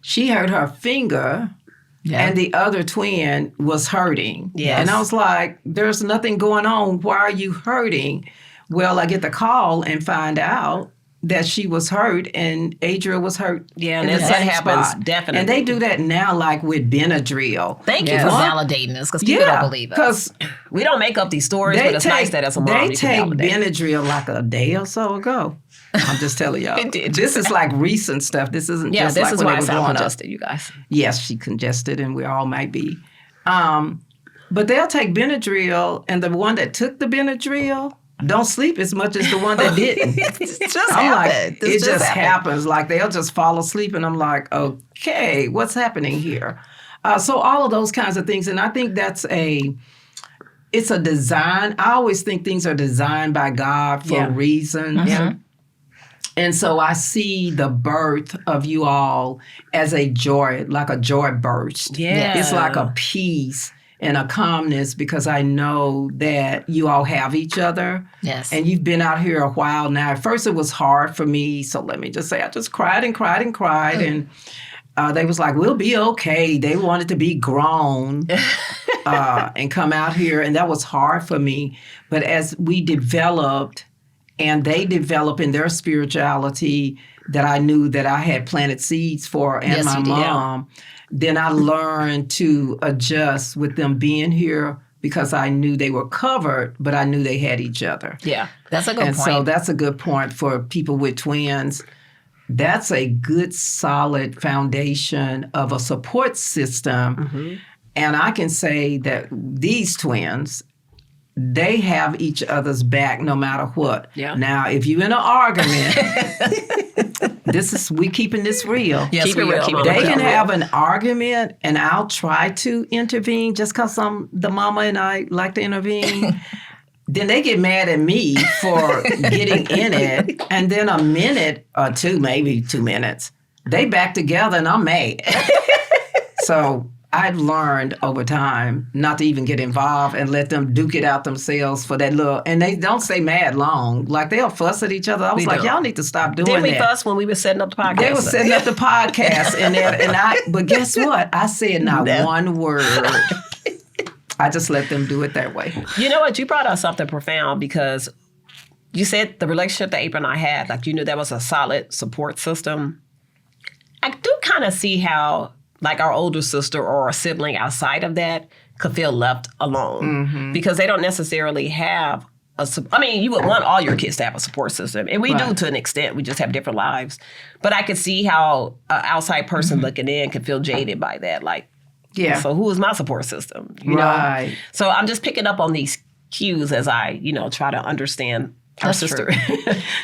She hurt her finger, and the other twin was hurting. Yes. And I was like, there's nothing going on. Why are you hurting? Well, I get the call and find out that she was hurt and Adria was hurt. Yeah, in and the that same happens, spot. definitely. And they do that now, like with Benadryl. Thank you for validating this, because people don't believe us. Because We don't make up these stories, but it's nice that as a mom they you can take validate. Benadryl like a day or so ago. I'm just telling y'all. It did. This is like recent stuff. This isn't Yeah, just this like is when why they I were sound growing up. congested, you guys. Yes, she congested, and we all might be. But they'll take Benadryl, and the one that took the Benadryl don't sleep as much as the one that didn't. It just I'm like, happened. it just happens. Like, they'll just fall asleep, and I'm like, okay, what's happening here? So all of those kinds of things, and I think it's a design. I always think things are designed by God for a reason. Yeah. And so I see the birth of you all as a joy, like a joy burst. Yeah. It's like a peace and a calmness, because I know that you all have each other. Yes. And you've been out here a while now. At first it was hard for me. So let me just say, I just cried and cried and cried. And they was like, we'll be okay. They wanted to be grown and come out here. And that was hard for me. But as we developed and they develop in their spirituality that I knew that I had planted seeds for, and Yes, my you did. mom, then I learned to adjust with them being here, because I knew they were covered, but I knew they had each other. Yeah. That's a good And point. so that's a good point for people with twins. That's a good, solid foundation of a support system. And I can say that these twins, they have each other's back no matter what. Yeah. Now, if you're in an argument, we keeping this real. Yes, Keep it we real, are. Mama. They Keep it can real. have an argument, and I'll try to intervene just because I'm the mama and I like to intervene. Then they get mad at me for getting in it, and then a minute or two, maybe 2 minutes, they back together, and I'm mad. So I've learned over time not to even get involved and let them duke it out themselves for that little, and they don't stay mad long. Like, they'll fuss at each other. I was We like, don't. y'all need to stop doing Didn't we that. fuss when we were setting up the podcast? They were setting up the podcast, but guess what? I said not one word. I just let them do it that way. You know what? You brought up something profound, because you said the relationship that April and I had, like, you knew that was a solid support system. I do kind of see how, like, our older sister or a sibling outside of that could feel left alone, because they don't necessarily have you would want all your kids to have a support system. And we do to an extent. We just have different lives. But I could see how an outside person looking in could feel jaded by that. Like, Yeah. so who is my support system? You Right. know? So I'm just picking up on these cues as I, try to understand our That's sister.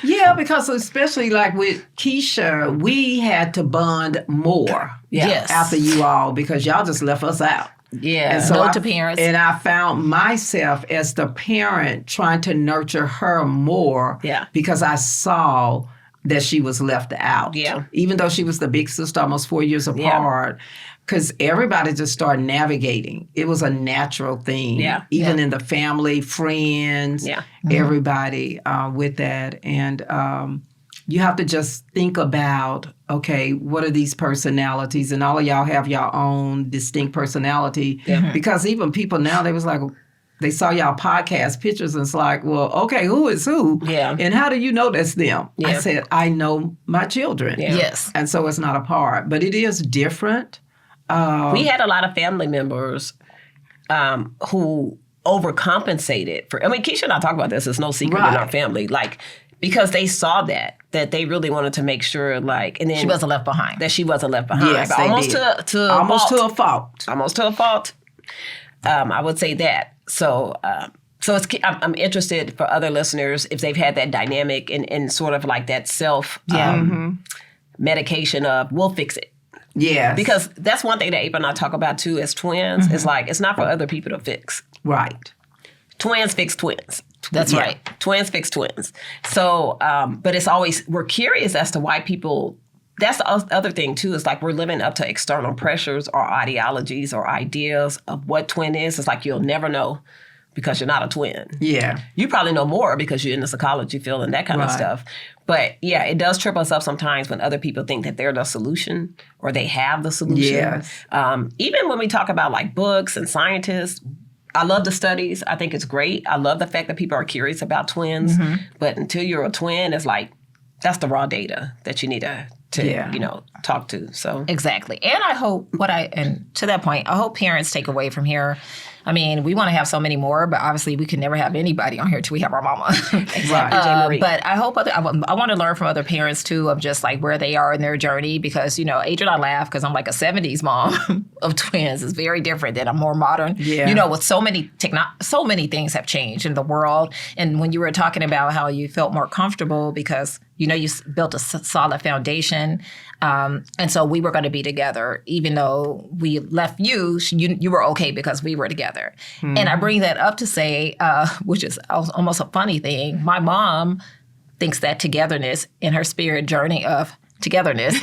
Yeah, because especially like with Keisha, we had to bond more Yes. after you all, because y'all just left us out. Yeah. And so Note to parents. And I found myself as the parent trying to nurture her more, Yeah. because I saw that she was left out. Yeah. Even though she was the big sister, almost 4 years apart, because everybody just started navigating. It was a natural thing. Yeah. Even in the family, friends, Yeah. everybody with that. And you have to just think about, okay, what are these personalities? And all of y'all have your own distinct personality. Because even people now, they was like, they saw y'all podcast pictures and it's like, well, okay, who is who? Yeah. And how do you know that's them? Yeah. I said, I know my children. Yeah. Yes. And so it's not a part. But it is different. We had a lot of family members who overcompensated for. I mean, Keisha and I talk about this. It's no secret in our family. Like, because they saw that they really wanted to make sure, like, and then she wasn't left behind. That she wasn't left behind. Yes, they almost did. to almost to a fault. Almost to a fault. I would say that. So, I'm interested for other listeners if they've had that dynamic and sort of like that self medication of we'll fix it. Yes. Because that's one thing that April and I talk about too as twins. It's like it's not for other people to fix. Right. Twins fix twins. That's right. Twins fix twins. So, but it's always, we're curious as to why people, that's the other thing too, is like we're living up to external pressures or ideologies or ideas of what twin is. It's like you'll never know because you're not a twin. Yeah. You probably know more because you're in the psychology field and that kind of stuff. But yeah, it does trip us up sometimes when other people think that they're the solution or they have the solution. Yes. Even when we talk about like books and scientists, I love the studies. I think it's great. I love the fact that people are curious about twins. But until you're a twin, it's like, that's the raw data that you need to talk to. So exactly. And I hope and to that point, I hope parents take away from here. I mean, we want to have so many more, but obviously we can never have anybody on here till we have our mama. Right. But I hope I want to learn from other parents too of just like where they are in their journey because, Adrian, I laugh because I'm like a 70s mom of twins. It's very different than a more modern, with so many things have changed in the world. And when you were talking about how you felt more comfortable because, you built a solid foundation. And so we were going to be together, even though we left you were okay because we were together. And I bring that up to say, which is almost a funny thing, my mom thinks that togetherness in her spirit journey of togetherness,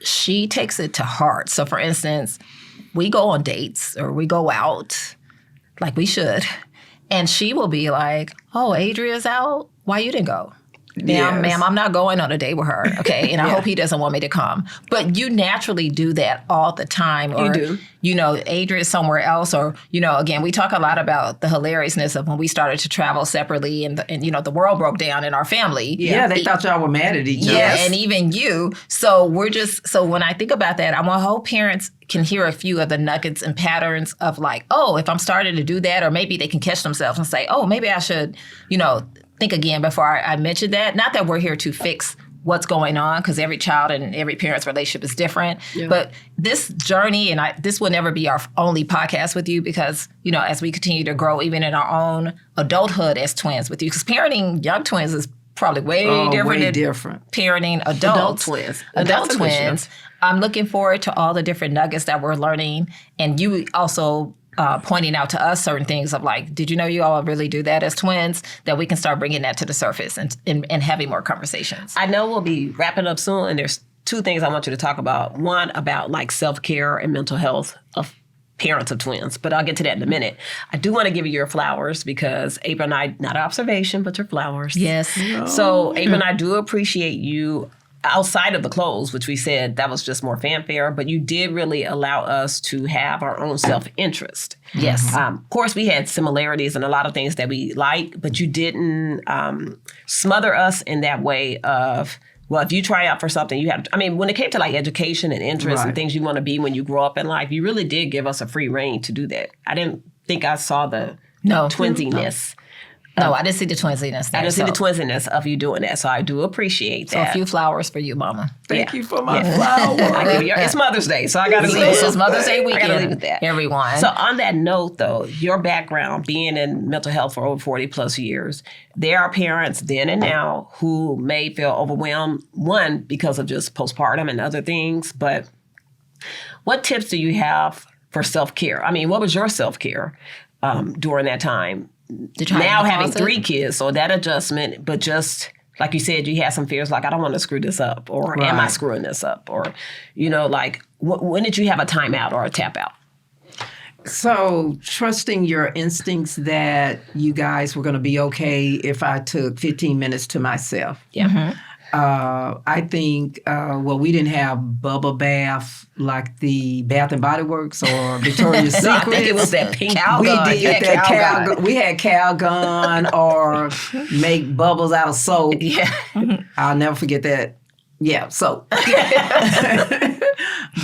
she takes it to heart. So for instance, we go on dates or we go out like we should. And she will be like, oh, Adria's out? Why you didn't go? Ma'am, I'm not going on a date with her, okay? And I hope he doesn't want me to come. But you naturally do that all the time. Or, you do. Adria's somewhere else. Or, again, we talk a lot about the hilariousness of when we started to travel separately and the world broke down in our family. Yeah, they thought y'all were mad at each other. Yeah, and even you. So when I think about that, I hope parents can hear a few of the nuggets and patterns of like, oh, if I'm starting to do that, or maybe they can catch themselves and say, oh, maybe I should, think again before I mention that. Not that we're here to fix what's going on, because every child and every parent's relationship is different. Yeah. But this journey, and this will never be our only podcast with you because, as we continue to grow, even in our own adulthood as twins with you, because parenting young twins is probably way different. Parenting adult twins. Adult twins. I'm looking forward to all the different nuggets that we're learning. And you also pointing out to us certain things of like, did you know you all really do that as twins? That we can start bringing that to the surface and having more conversations. I know we'll be wrapping up soon, and there's two things I want you to talk about. One, about like self-care and mental health of parents of twins, but I'll get to that in a minute. I do want to give you your flowers because April and I, not observation, but your flowers. Yes. Oh. So April and I do appreciate you outside of the clothes, which we said that was just more fanfare, but you did really allow us to have our own self-interest. Yes. Of course, we had similarities and a lot of things that we like, but you didn't smother us in that way of, well, if you try out for something, you have to, when it came to like education and interests and things you want to be when you grow up in life, you really did give us a free rein to do that. I didn't think I saw the twinsiness. No, I didn't see the twinsiness there. I didn't see the twinsiness of you doing that, so I do appreciate that. So a few flowers for you, Mama. Thank you for my flowers. It's Mother's Day, so I got to leave it. It's Mother's Day weekend. I got to leave it that. Everyone. So on that note, though, your background, being in mental health for over 40 plus years, there are parents then and now who may feel overwhelmed, one, because of just postpartum and other things, but what tips do you have for self-care? What was your self-care during that time? Now having 3 kids, so that adjustment, but just like you said, you had some fears like, I don't want to screw this up, or am I screwing this up? Or, when did you have a timeout or a tap out? So trusting your instincts that you guys were going to be okay if I took 15 minutes to myself. Yeah. Mm-hmm. I think, we didn't have bubble bath like the Bath and Body Works or Victoria's Secret. I think it was that pink Calgon. We did that Calgon. We had Calgon or make bubbles out of soap. Yeah. I'll never forget that. Yeah, soap.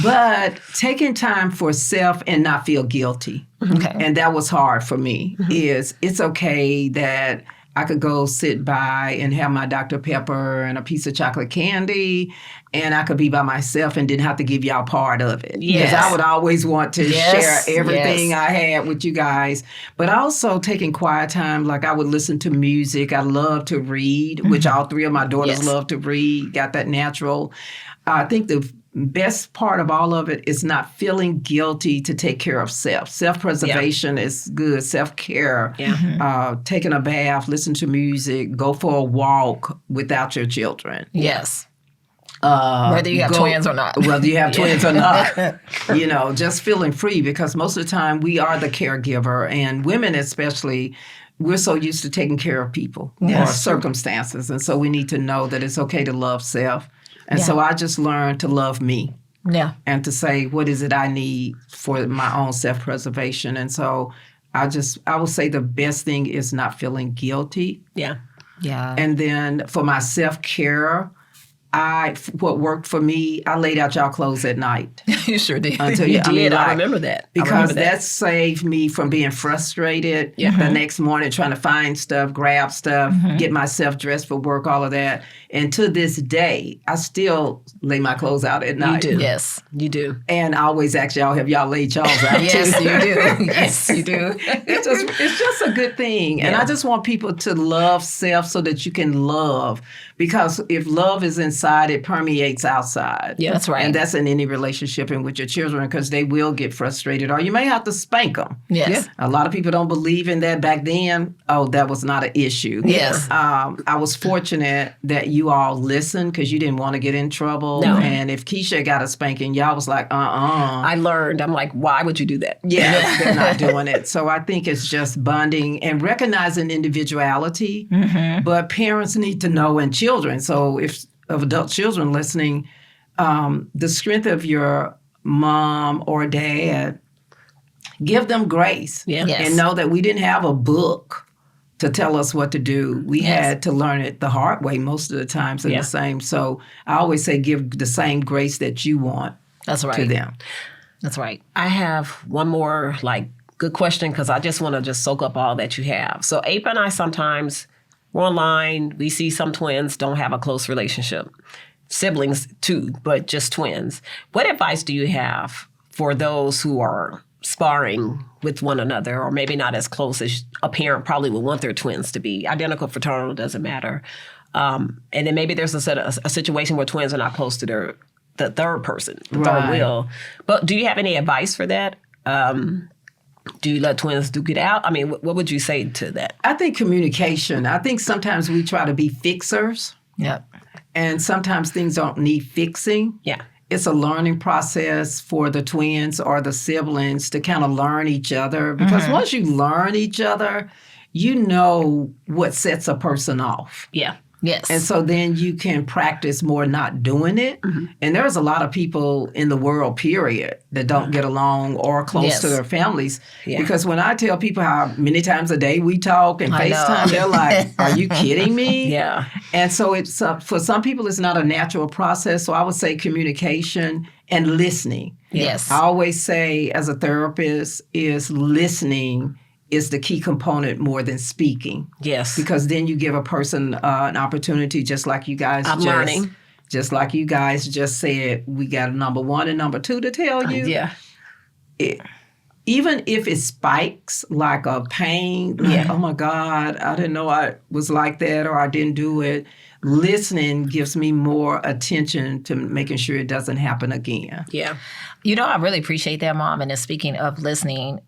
But taking time for self and not feel guilty. Okay. And that was hard for me, is it's okay that I could go sit by and have my Dr. Pepper and a piece of chocolate candy, and I could be by myself and didn't have to give y'all part of it. Yes. Because I would always want to Yes, share everything yes. I had with you guys. But also taking quiet time, like I would listen to music. I love to read, which all three of my daughters Yes. love to read, got that natural. I think the best part of all of it is not feeling guilty to take care of self. Self-preservation is good. Self-care, taking a bath, listen to music, go for a walk without your children. Yes. Whether you have twins or not. Whether you have twins or not. You know, just feeling free, because most of the time we are the caregiver, and women especially, we're so used to taking care of people or circumstances. And so we need to know that it's okay to love self. And so I just learned to love me. Yeah. And to say, what is it I need for my own self-preservation? And so I would say the best thing is not feeling guilty. Yeah. Yeah. And then for my self-care, what worked for me, I laid out y'all clothes at night. You sure did. Until You did. I like, remember that. because that saved me from being frustrated the next morning, trying to find stuff, grab stuff, get myself dressed for work, all of that. And to this day, I still lay my clothes out at night. You do. Yes. You do. And I always ask y'all, have y'all laid y'all's out Yes, too? you do. Yes, you do. It's just a good thing. And I just want people to love self so that you can love. Because if love is inside, it permeates outside. Yeah, that's right. And that's in any relationship and with your children, because they will get frustrated, or you may have to spank them. Yes. A lot of people don't believe in that back then. Oh, that was not an issue. Yes. I was fortunate that you all listened, because you didn't want to get in trouble. No. And if Keisha got a spanking, y'all was like, I learned. I'm like, why would you do that? yeah, they're not doing it. So I think it's just bonding and recognizing individuality. But parents need to know, and children. So if of adult children listening, the strength of your mom or dad, give them grace. Yeah. Yes. And know that we didn't have a book to tell us what to do. We had to learn it the hard way most of the times and the same. So I always say give the same grace that you want That's right. to them. That's right. I have one more good question, because I just want to just soak up all that you have. So Ape and I sometimes, we're online, we see some twins don't have a close relationship. Siblings too, but just twins. What advice do you have for those who are sparring with one another, or maybe not as close as a parent probably would want their twins to be? Identical, fraternal, doesn't matter. And then maybe there's a situation where twins are not close to the third person, the third wheel. But do you have any advice for that? Do you let twins duke it out? I mean, what would you say to that? I think communication. I think sometimes we try to be fixers, Yep. and sometimes things don't need fixing. Yeah. It's a learning process for the twins or the siblings to kind of learn each other. Because once you learn each other, you know what sets a person off. Yeah. Yes. And so then you can practice more not doing it. And there's a lot of people in the world, period, that don't get along or close to their families. Yeah. Because when I tell people how many times a day we talk and I know. FaceTime, they're like, are you kidding me? Yeah. And so it's for some people, it's not a natural process. So I would say communication and listening. Yes. I always say, as a therapist, is listening is the key component more than speaking. Yes. Because then you give a person an opportunity, just like you guys learning. Just like you guys just said, we got a number one and number two to tell you. Yeah. Even if it spikes like a pain, like, oh my God, I didn't know I was like that, or I didn't do it. Listening gives me more attention to making sure it doesn't happen again. Yeah. You know, I really appreciate that, Mom. And then speaking of listening,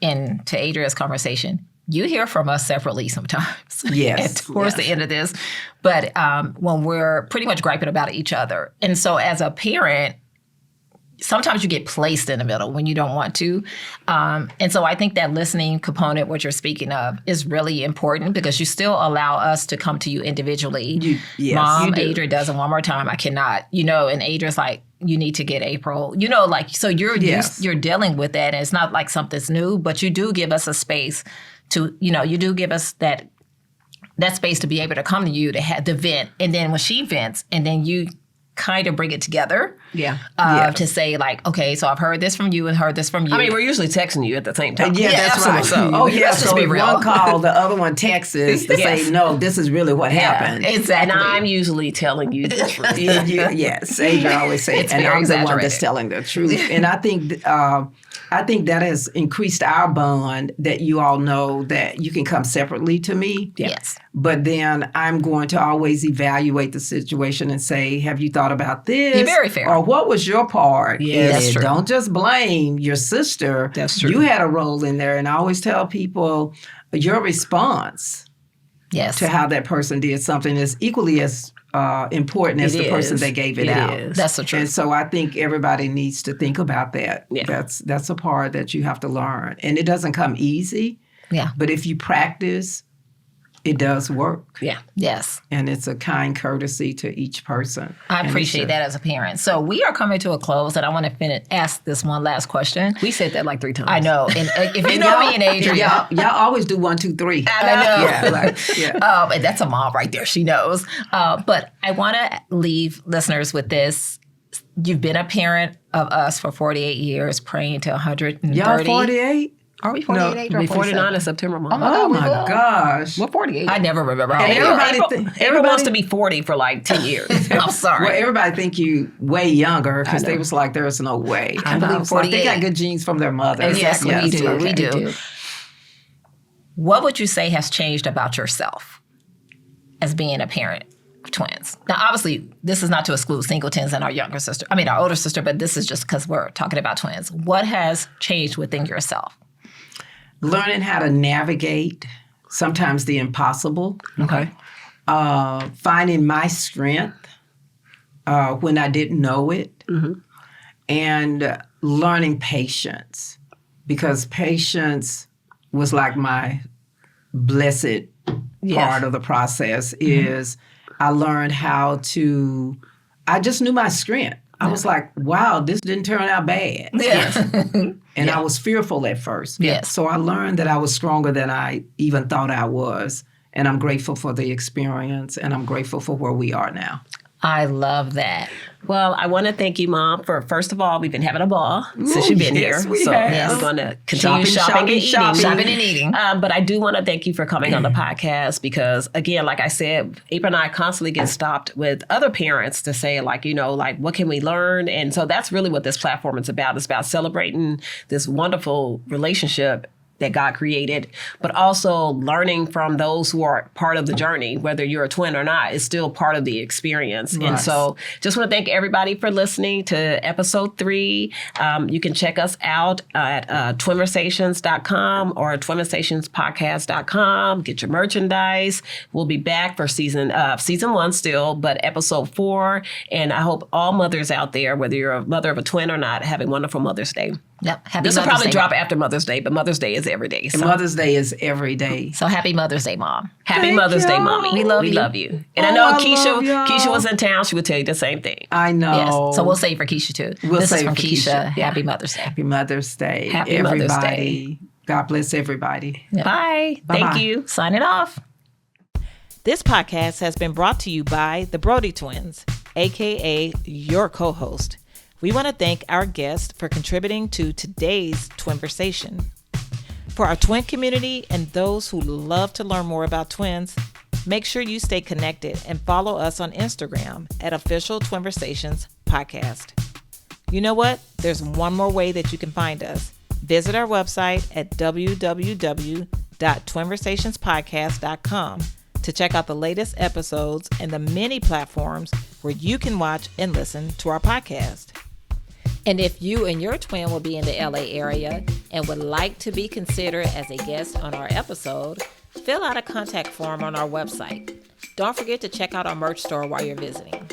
and to Adria's conversation, you hear from us separately sometimes. Yes. And towards the end of this. But when we're pretty much griping about each other. And so as a parent, sometimes you get placed in the middle when you don't want to. And so I think that listening component, what you're speaking of, is really important, because you still allow us to come to you individually. Yes, Mom, you do. Adria does it one more time. I cannot, and Adria's like, you need to get April, so you're you're dealing with that. And it's not like something's new, but you do give us a space to, you do give us that space to be able to come to you to have the vent. And then when she vents, and then you kind of bring it together. Yeah. To say like, okay, so I've heard this from you and heard this from you. I mean, we're usually texting you at the same time. Yeah, that's right. So, let's just so be if real. one call, the other one texts to say, no, this is really what happened. Exactly. And I'm usually telling you the truth. Yes, Adrian always say, It's and very I'm the one exaggerated. that's telling the truth. And I think that has increased our bond, that you all know that you can come separately to me. Yes. But then I'm going to always evaluate the situation and say, have you thought about this? You're very fair. Or what was your part? Yeah, in that's it? true. Don't just blame your sister. That's true. You had a role in there. And I always tell people your response Yes. to how that person did something is equally as important as the person that gave it out. is. That's the truth. And so I think everybody needs to think about that. Yeah. That's a part that you have to learn. And it doesn't come easy, Yeah. but if you practice, it does work. Yeah. Yes. And it's a kind courtesy to each person. I And appreciate it's a- that as a parent. So we are coming to a close, and I want to ask this one last question. We said that like 3 times. I know. And if you know me and Adrian, Y'all always do 1, 2, 3. I know. Yeah. And that's a mom right there. She knows. But I want to leave listeners with this. You've been a parent of us for 48 years, praying to 130. Y'all 48? Are we 48? No, Adrian, or We'll be 49 47? in September, Mom. Oh we my will. gosh. We're 48. I never remember how And old we everybody were. April wants to be 40 for like 10 years. I'm sorry. Well, everybody think you way younger because they was like, there's no way. I believe was like, they 48. got good genes from their mother. Exactly. Yes, we do. okay. We do. What would you say has changed about yourself as being a parent of twins? Now, obviously, this is not to exclude singletons and our older sister, but this is just because we're talking about twins. What has changed within yourself? Learning how to navigate sometimes the impossible. Okay. Finding my strength when I didn't know it. And learning patience, because patience was like my blessed part of the process. Is I learned how to, I just knew my strength. I was like, wow, this didn't turn out bad. And I was fearful at first. Yes. So I learned that I was stronger than I even thought I was. And I'm grateful for the experience, and I'm grateful for where we are now. I love that. Well, I want to thank you, Mom, for, first of all, we've been having a ball since you've been yes, here. we So have. we're going to continue shopping and eating. Shopping and eating. But I do want to thank you for coming on the podcast because, again, like I said, April and I constantly get stopped with other parents to say, like, what can we learn? And so that's really what this platform is about. It's about celebrating this wonderful relationship that God created, but also learning from those who are part of the journey, whether you're a twin or not, is still part of the experience. Right. And so just want to thank everybody for listening to episode 3. You can check us out at Twinversations.com or Twinversations Get your merchandise. We'll be back for season 1 still, but episode 4. And I hope all mothers out there, whether you're a mother of a twin or not, have a wonderful Mother's Day. Yep. Happy This will Mother's probably Day, drop Mom. after Mother's Day, but Mother's Day is every day. And So Mother's Day is every day. So happy Mother's Day, Mom. happy Thank Mother's Day, you. Mommy. We love you. And I Oh, know I love y'all. Keisha was in town. She would tell you the same thing. I know. Yes. So we'll say for Keisha too. We'll This is say from for Keisha. Keisha. Happy Mother's Day. Happy Mother's Day. Happy everybody. Mother's Day. God bless everybody. Bye. Bye-bye. Thank you. Signing off. This podcast has been brought to you by the Brody Twins, aka your co-host. We want to thank our guests for contributing to today's Twinversation. For our twin community and those who love to learn more about twins, make sure you stay connected and follow us on Instagram at Official Twinversations Podcast. You know what? There's one more way that you can find us. Visit our website at www.twinversationspodcast.com to check out the latest episodes and the many platforms where you can watch and listen to our podcast. And if you and your twin will be in the LA area and would like to be considered as a guest on our episode, fill out a contact form on our website. Don't forget to check out our merch store while you're visiting.